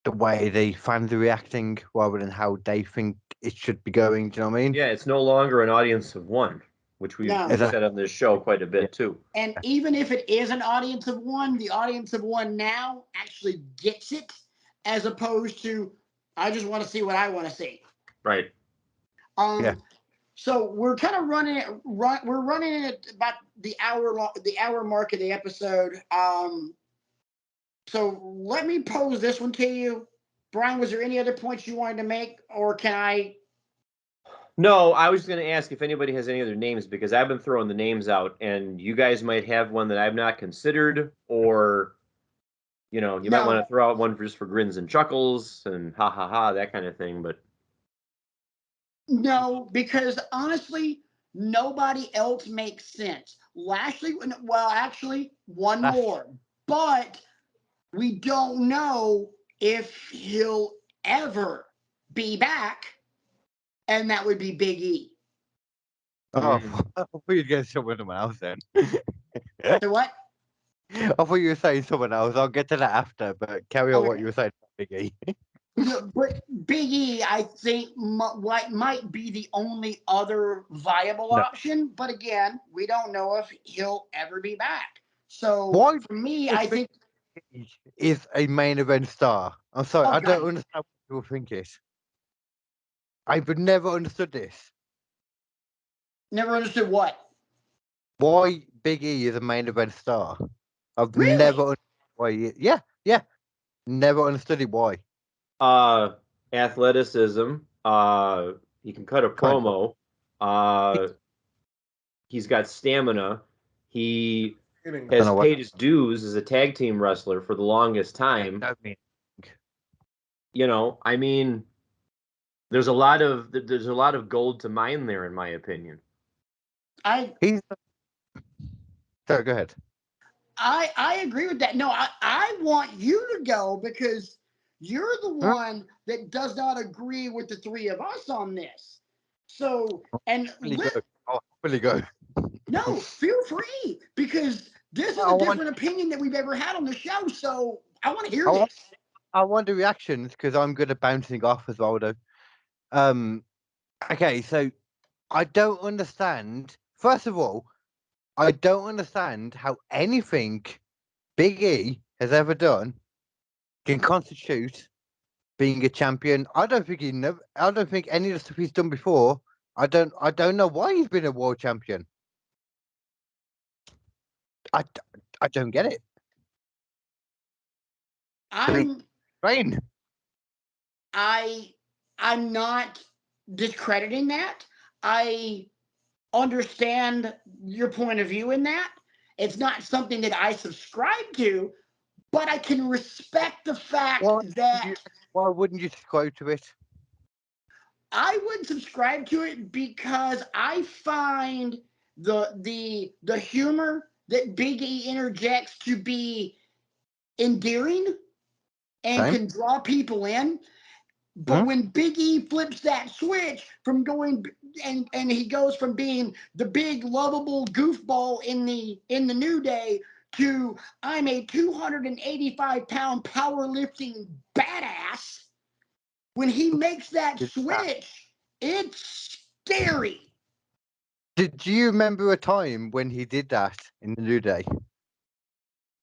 the way the fans are reacting rather than how they think it should be going. Do you know what I mean? Yeah, it's no longer an audience of one, which we've said on this show quite a bit too. And even if it is an audience of one, the audience of one now actually gets it, as opposed to I just want to see what I want to see. Right. So we're kind of running it. We're running it about the hour mark of the episode. So let me pose this one to you, Brian. Was there any other points you wanted to make, or can I? No, I was going to ask if anybody has any other names, because I've been throwing the names out, and you guys might have one that I've not considered, or you might want to throw out one just for grins and chuckles and ha ha ha, that kind of thing. But no, because honestly, nobody else makes sense. Lashley, well, actually, one more, but we don't know if he'll ever be back, and that would be Big E. Oh, I thought you were going to say someone else then. So what? I thought you were saying someone else. I'll get to that after, but carry on what you were saying about Big E. But Big E, I think, might be the only other viable option. But again, we don't know if he'll ever be back. So for me, I think is a main event star. I'm sorry, I don't understand what people think it. I've never understood this. Never understood what? Why Big E is a main event star. I've really? never understood why. Yeah. Never understood it. Why? Athleticism. He can cut a promo. He's got stamina. He has paid his dues as a tag team wrestler for the longest time. I mean, there's a lot of gold to mine there, in my opinion. Sorry, go ahead. I agree with that. No, I want you to go because you're the one that does not agree with the three of us on this. So, and I'll happily go. No, feel free, because this is a different opinion that we've ever had on the show. So I want to hear this. I want the reactions because I'm good at bouncing off as well, though. Okay, so I don't understand. First of all, I don't understand how anything Big E has ever done can constitute being a champion. I don't think I don't think any of the stuff he's done before. I don't know why he's been a world champion. I don't get it. I'm not discrediting that. I understand your point of view in that. It's not something that I subscribe to, but I can respect the fact that. Why wouldn't you subscribe to it? I would subscribe to it because I find the humor that Big E interjects to be endearing and Same. can draw people in. But when Big E flips that switch from going and he goes from being the big lovable goofball in the New Day to I'm a 285-pound powerlifting badass, when he makes that switch, it's scary. Do you remember a time when he did that in the New Day?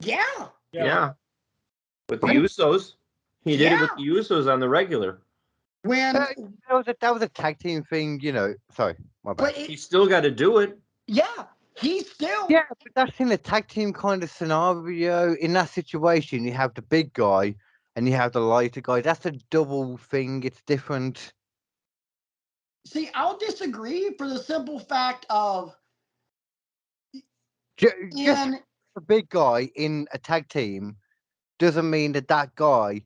Yeah. With the Usos. He did it with Yeah. the Usos on the regular. When That was a tag team thing, you know. Sorry, my bad. but He still got to do it. yeah, he's still Yeah, but that's in a tag team kind of scenario. In that situation, you have the big guy and you have the lighter guy. That's a double thing. It's different. See, I'll disagree for the simple fact of Just a big guy in a tag team doesn't mean that that guy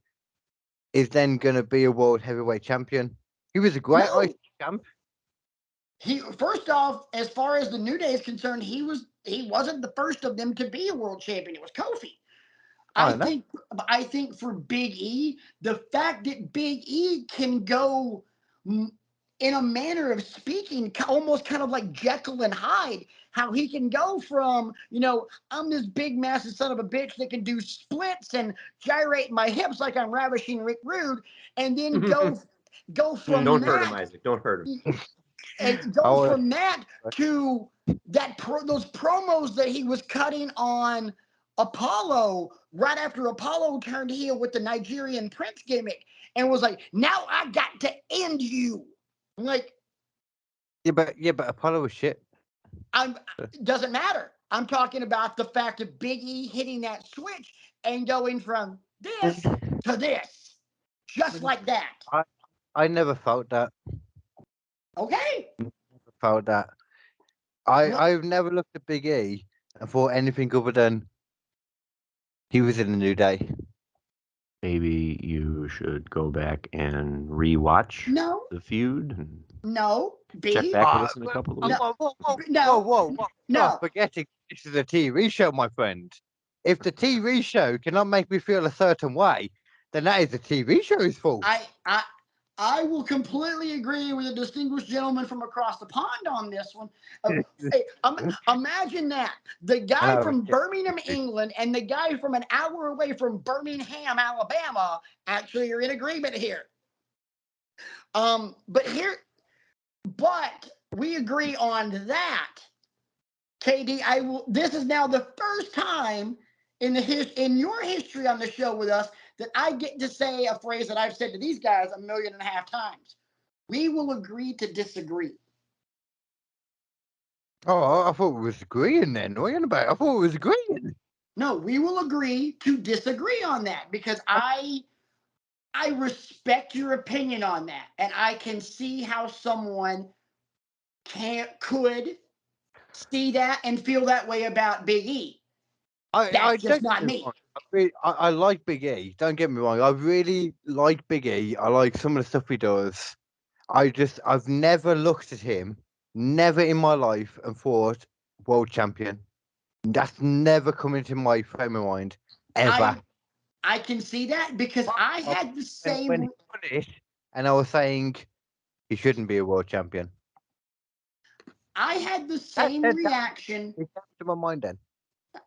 is then going to be a world heavyweight champion. He was a great IC champ. He first off, as far as the New Day is concerned, he wasn't the first of them to be a world champion. It was Kofi. I think for Big E, the fact that Big E can go in a manner of speaking, almost kind of like Jekyll and Hyde, how he can go from, I'm this big, massive son of a bitch that can do splits and gyrate my hips like I'm ravishing Rick Rude, and then go from Don't that. hurt him, Isaac. Don't hurt him. And go from that to those promos that he was cutting on Apollo right after Apollo turned heel with the Nigerian Prince gimmick and was like, now I got to end you. I'm like, yeah, but Apollo was shit. Doesn't matter. I'm talking about the fact of Big E hitting that switch and going from this to this, just like that. I never felt that. Okay. Never felt that. I've never looked at Big E and thought anything other than he was in the New Day. Maybe you should go back and rewatch the feud. And check back with us in a couple of weeks. Whoa. Stop forgetting this is a TV show, my friend. If the TV show cannot make me feel a certain way, then that is the TV show's fault. I will completely agree with a distinguished gentleman from across the pond on this one. Imagine that. The guy from Birmingham, England, and the guy from an hour away from Birmingham, Alabama, actually are in agreement here. But we agree on that. KD, this is now the first time in your history on the show with us that I get to say a phrase that I've said to these guys 1.5 million times. We will agree to disagree. Oh, I thought we was agreeing then. What are you on about? I thought we was agreeing. No, we will agree to disagree on that because I respect your opinion on that, and I can see how someone could see that and feel that way about Big E. That's just not me. I like Big E. Don't get me wrong. I really like Big E. I like some of the stuff he does. I've never looked at him, never in my life, and thought world champion. That's never come into my frame of mind ever. I can see that because I had the same. When he won it, and I was saying he shouldn't be a world champion. I had the same reaction. It came to my mind then.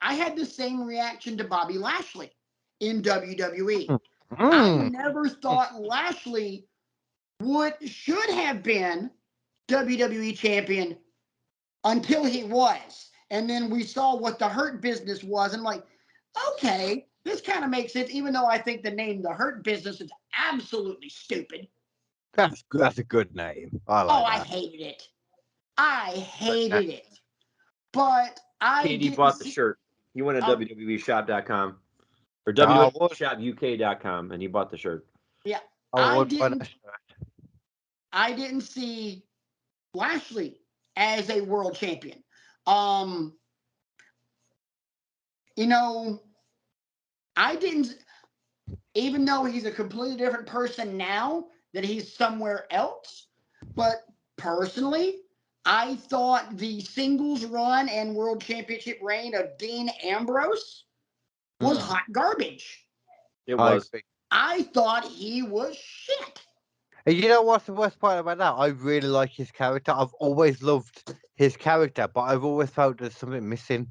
I had the same reaction to Bobby Lashley in WWE. I never thought Lashley should have been WWE champion until he was. And then we saw what the Hurt Business was. And like, okay, this kind of makes sense, even though I think the name The Hurt Business is absolutely stupid. That's a good name. I hated it. I hated it. But Katie bought the shirt. He went to WWEshop.com or WWEshopuk.com and he bought the shirt. Yeah. I didn't see Lashley as a world champion. I didn't, even though he's a completely different person now that he's somewhere else, but personally, I thought the singles run and world championship reign of Dean Ambrose was hot garbage. It I was. agree. I thought he was shit. And you know what's the worst part about that? I really like his character. I've always loved his character, but I've always felt there's something missing.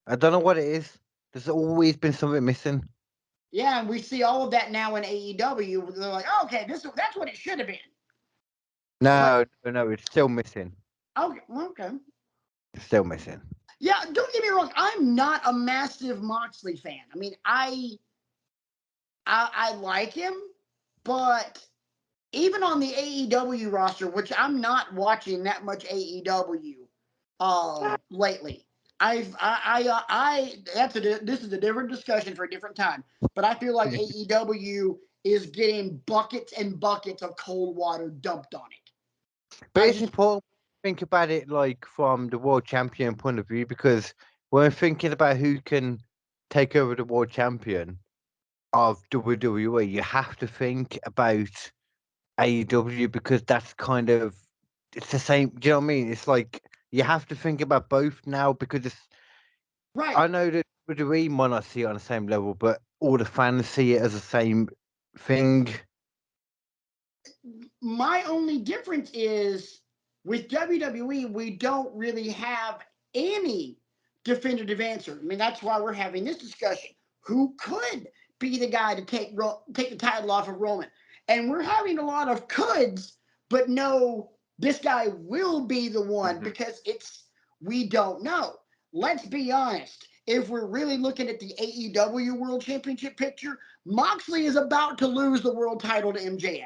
I don't know what it is. There's always been something missing. Yeah, and we see all of that now in AEW. They're like, oh, okay, that's what it should have been. No, it's still missing. Okay. It's still missing. Yeah, don't get me wrong. I'm not a massive Moxley fan. I mean, I like him, but even on the AEW roster, which I'm not watching that much AEW lately. This is a different discussion for a different time. But I feel like AEW is getting buckets and buckets of cold water dumped on it. But it's important to think about it like from the world champion point of view, because when thinking about who can take over the world champion of WWE, you have to think about AEW, because that's kind of, it's the same. Do you know what I mean? It's like you have to think about both now, because it's, Right. I know that WWE might not see it on the same level, but all the fans see it as the same thing. My only difference is with WWE, we don't really have any definitive answer. I mean, that's why we're having this discussion. Who could be the guy to take the title off of Roman? And we're having a lot of coulds, but no, this guy will be the one, because we don't know. Let's be honest. If we're really looking at the AEW World Championship picture, Moxley is about to lose the world title to MJF.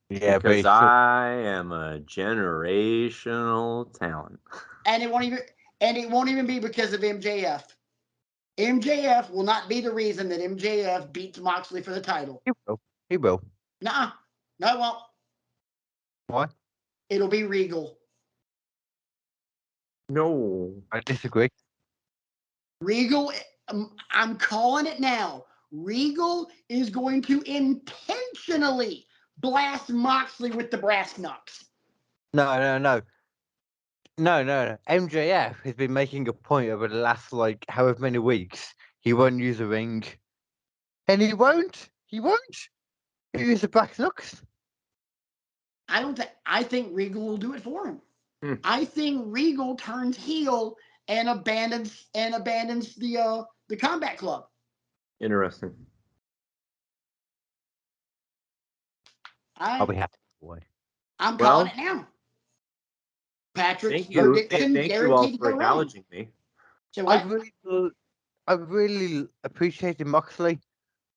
Yeah, because I am a generational talent. And it won't even be because of MJF. MJF will not be the reason that MJF beats Moxley for the title. He will. Nuh-uh. No, it won't. Why? It'll be Regal. No. I disagree. Regal, I'm calling it now. Regal is going to intentionally blast Moxley with the brass knucks. No. MJF has been making a point over the last, like, however many weeks. He won't use a ring. And he won't. He won't. He'll use the brass knucks. I think Regal will do it for him. Hmm. I think Regal turns heel and abandons the Combat Club. Interesting. I'll be happy. Boy. I'm calling it now. Patrick's Thank you. prediction Thank you all guaranteed to for go wrong. acknowledging me. So I really appreciated Moxley.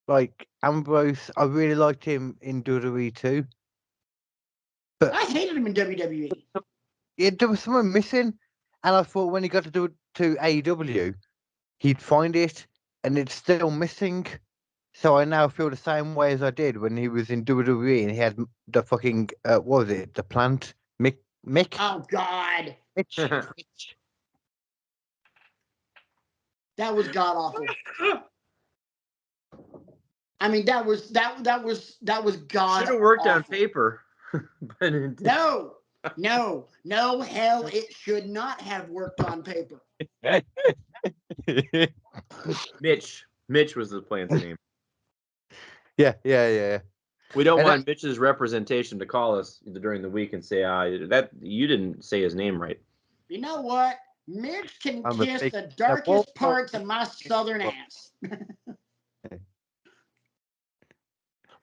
Like Ambrose, I really liked him in WWE too. But I hated him in WWE. yeah, there was something missing, and I thought when he got to AEW, he'd find it, and it's still missing. So I now feel the same way as I did when he was in WWE and he had the fucking what was it? The plant, Mick. Oh God, Mitch. that was god awful. I mean, that was god. Should have worked awful. on paper. But it No, hell, it should not have worked on paper. Mitch was the plant's name. Yeah. We don't want Mitch's representation to call us during the week and say, that you didn't say his name right. You know what? Mitch can kiss the darkest parts of my southern ass.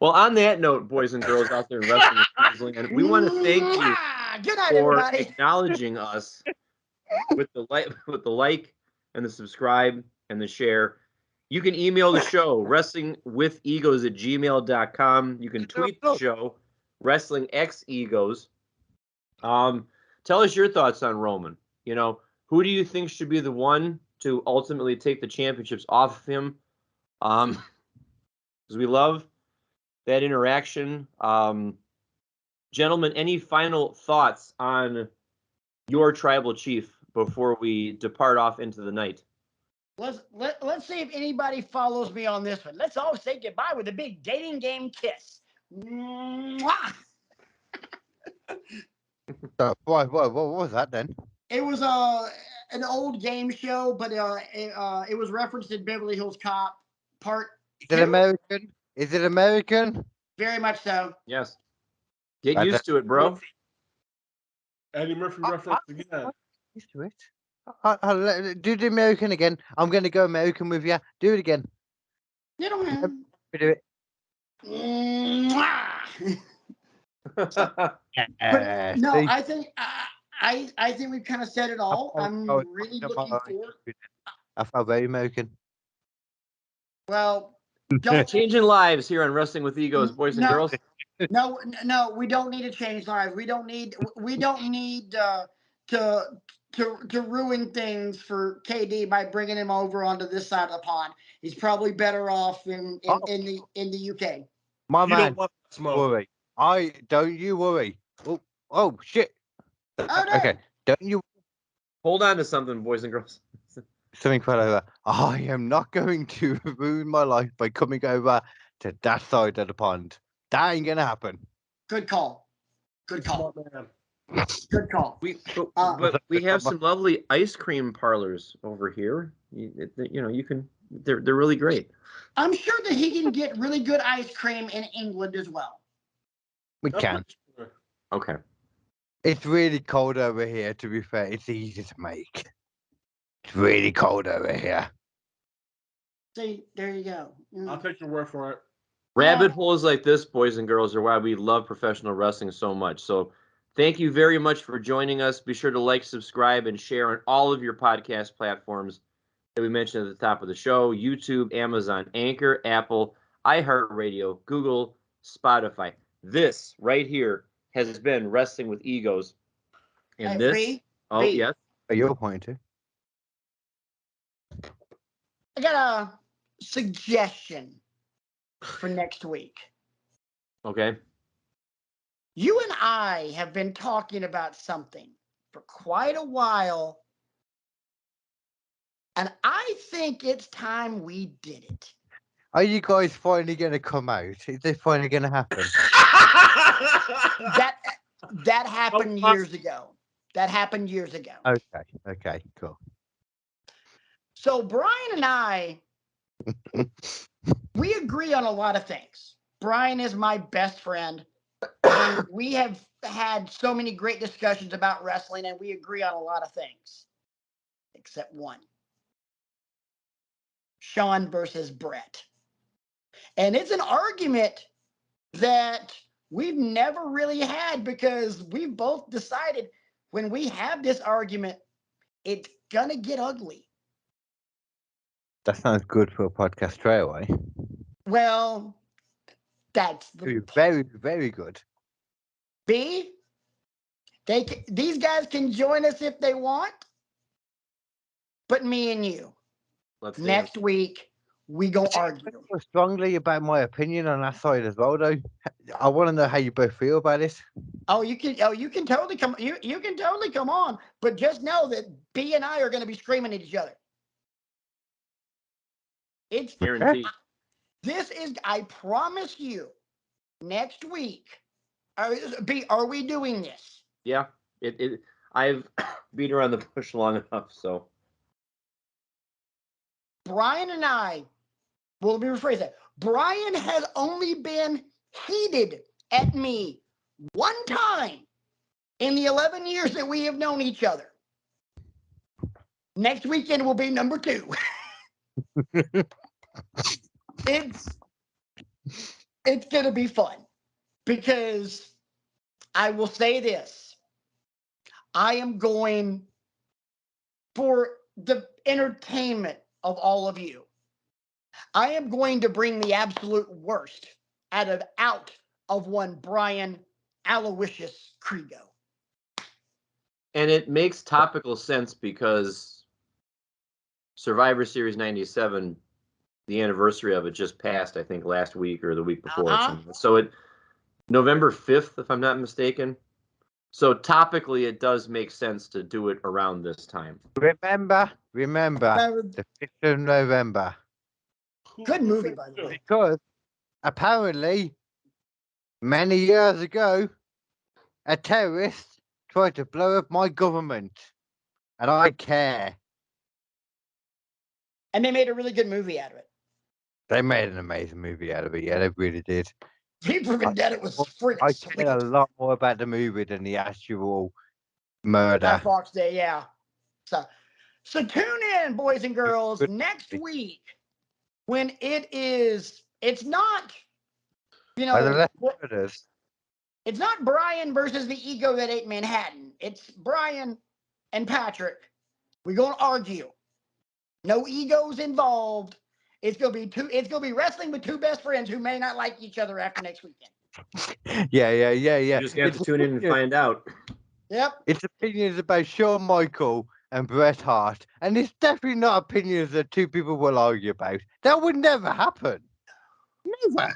Well, on that note, boys and girls out there in wrestling, and we want to thank you Good night, for everybody. acknowledging us with the like and the subscribe and the share. You can email the show, wrestlingwithegos@gmail.com. You can tweet the show, WrestlingXEgos. Tell us your thoughts on Roman. You know, who do you think should be the one to ultimately take the championships off of him? Because we love that interaction. Gentlemen, any final thoughts on your tribal chief before we depart off into the night? Let's see if anybody follows me on this one. Let's all say goodbye with a big dating game kiss. Mwah! What was that then? It was an old game show, but it was referenced in Beverly Hills Cop Part Is it 2. American? Is it American? Very much so. Yes. Get I used to it, bro. Eddie Murphy I- reference I- again. Used to it. Do the American again. I'm going to go American with you. Do it again. You know, Do it. Mwah! Yeah, No, see? I think I think we've kind of said it all. I I'm was really talking looking about forward. I felt very American. Well, don't Changing lives here on Wrestling with Egos, boys and No. girls. no. We don't need to change lives. We don't need to ruin things for KD by bringing him over onto this side of the pond. He's probably better off in the UK. My You man, don't want smoke. worry. Don't you worry. Oh shit. Oh no. Okay. Don't you Hold on to something, boys and girls. something fell over. I am not going to ruin my life by coming over to that side of the pond. That ain't gonna happen. Good call. Good call. Smart man. Good call. But we have some lovely ice cream parlors over here. You can. They're really great. I'm sure that he can get really good ice cream in England as well. We I'm can. pretty sure. Okay. It's really cold over here, to be fair. It's easy to make. It's really cold over here. See, there you go. I'll take your word for it. Rabbit holes like this, boys and girls, are why we love professional wrestling so much. So thank you very much for joining us. Be sure to like, subscribe, and share on all of your podcast platforms that we mentioned at the top of the show: YouTube, Amazon, Anchor, Apple, iHeartRadio, Google, Spotify. This right here has been Wrestling with Egos. And Hey, this, B, oh, B. yes. Are you pointing? I got a suggestion for next week. Okay. You and I have been talking about something for quite a while, and I think it's time we did it. Are you guys finally going to come out? Is this finally going to happen? That happened years ago. That happened years ago. Okay, cool. So Brian and I, we agree on a lot of things. Brian is my best friend. And we have had so many great discussions about wrestling, and we agree on a lot of things, except one. Sean versus Brett. And it's an argument that we've never really had because we've both decided when we have this argument, it's going to get ugly. That sounds good for a podcast straight away. Well, that's the Very, very good. B. These guys can join us if they want, but me and you. Next week, we go argue. I feel strongly about my opinion on that side as well, though. I want to know how you both feel about it. You can totally come. You can totally come on, but just know that B and I are going to be screaming at each other. It's Guaranteed. This is. I promise you. Next week, B, are we doing this? Yeah. I've beat around the bush long enough, so. Brian and I. Well, let me rephrase that. Brian has only been heated at me one time in the 11 years that we have known each other. Next weekend will be number 2. It's going to be fun because I will say this. I am going for the entertainment of all of you. I am going to bring the absolute worst out of one Brian Aloysius Krigo. And it makes topical sense because Survivor Series 97, the anniversary of it just passed, I think, last week or the week before. So November 5th, if I'm not mistaken. So topically, it does make sense to do it around this time. Remember, the 5th of November. Good movie, by the way. Because apparently, many years ago, a terrorist tried to blow up my government. and I care. And they made a really good movie out of it. They made an amazing movie out of it. Yeah, they really did. V for Vendetta was freaking I sweet. care a lot more about the movie than the actual murder. That Fox Day, yeah. So tune in, boys and girls, next week when it's not, Are the less murders? it's not Brian versus the ego that ate Manhattan. It's Brian and Patrick. We're gonna argue. No egos involved. It's gonna be wrestling with two best friends who may not like each other after next weekend. Yeah. You just have to tune in and find out. Yep. It's opinions about Shawn Michael and Bret Hart, and it's definitely not opinions that two people will argue about. That would never happen. Never.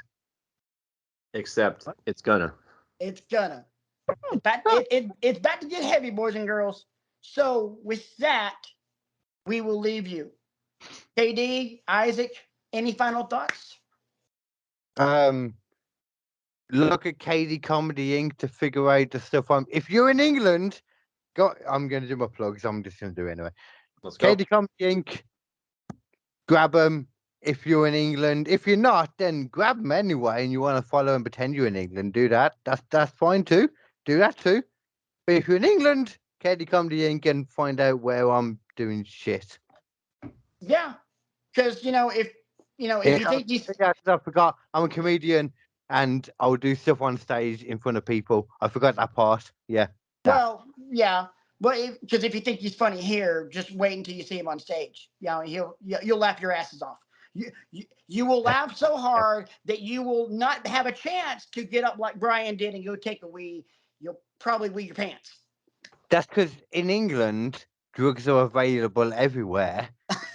Except it's gonna. It's gonna. It's about to get heavy, boys and girls. So with that, we will leave you. KD, Isaac, any final thoughts? Look at KD Comedy Inc. to figure out the stuff. If you're in England, I'm going to do my plugs. I'm just going to do it anyway. Let's go. KD Comedy Inc. Grab them if you're in England. If you're not, then grab them anyway. And you want to follow and pretend you're in England, do that. That's fine too. Do that too. But if you're in England, KD Comedy Inc. and find out where I'm doing shit. Yeah, because if you think you I forgot I'm a comedian and I'll do stuff on stage in front of people. I forgot that part. Yeah. Well, yeah, but because if you think he's funny here, just wait until you see him on stage. You'll laugh your asses off. You will laugh so hard that you will not have a chance to get up like Brian did and go take a wee. You'll probably wee your pants. That's because in England, drugs are available everywhere.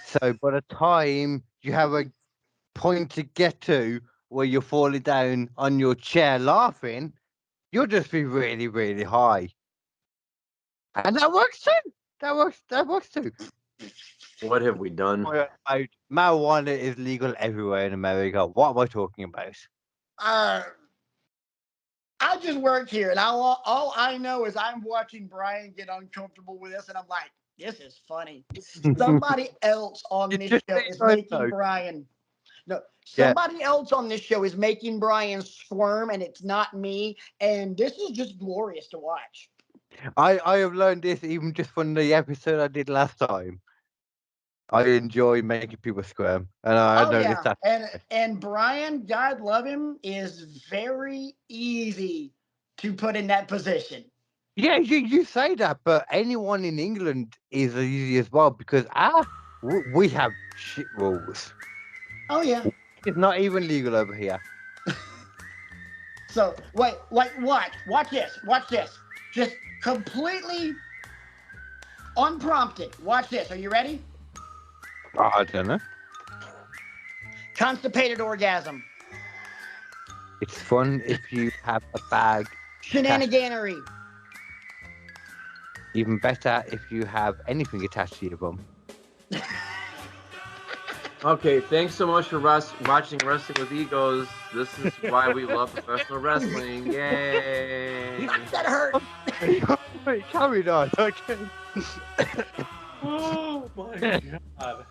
So by the time you have a point to get to where you're falling down on your chair laughing, you'll just be really, really high. And that works too. That works too. What have we done? Marijuana is legal everywhere in America. What am I talking about? I just work here, and all I know is I'm watching Brian get uncomfortable with this, and I'm like, this is funny. Somebody else on this show is making Brian. No, somebody else on this show is making Brian squirm, and it's not me. And this is just glorious to watch. I have learned this even just from the episode I did last time. I enjoy making people squirm, and I noticed that. And Brian, God love him, is very easy to put in that position. Yeah, you say that, but anyone in England is easy as well because we have shit rules. Oh yeah, it's not even legal over here. So wait, watch this, just completely unprompted. Watch this. Are you ready? I don't know. Constipated orgasm. It's fun if you have a bag. Shenaniganery. Even better if you have anything attached to your bum. Okay, thanks so much for watching Wrestling with Egos. This is why we love professional wrestling. Yay! That hurt. Wait, carry on. Okay. Oh my God.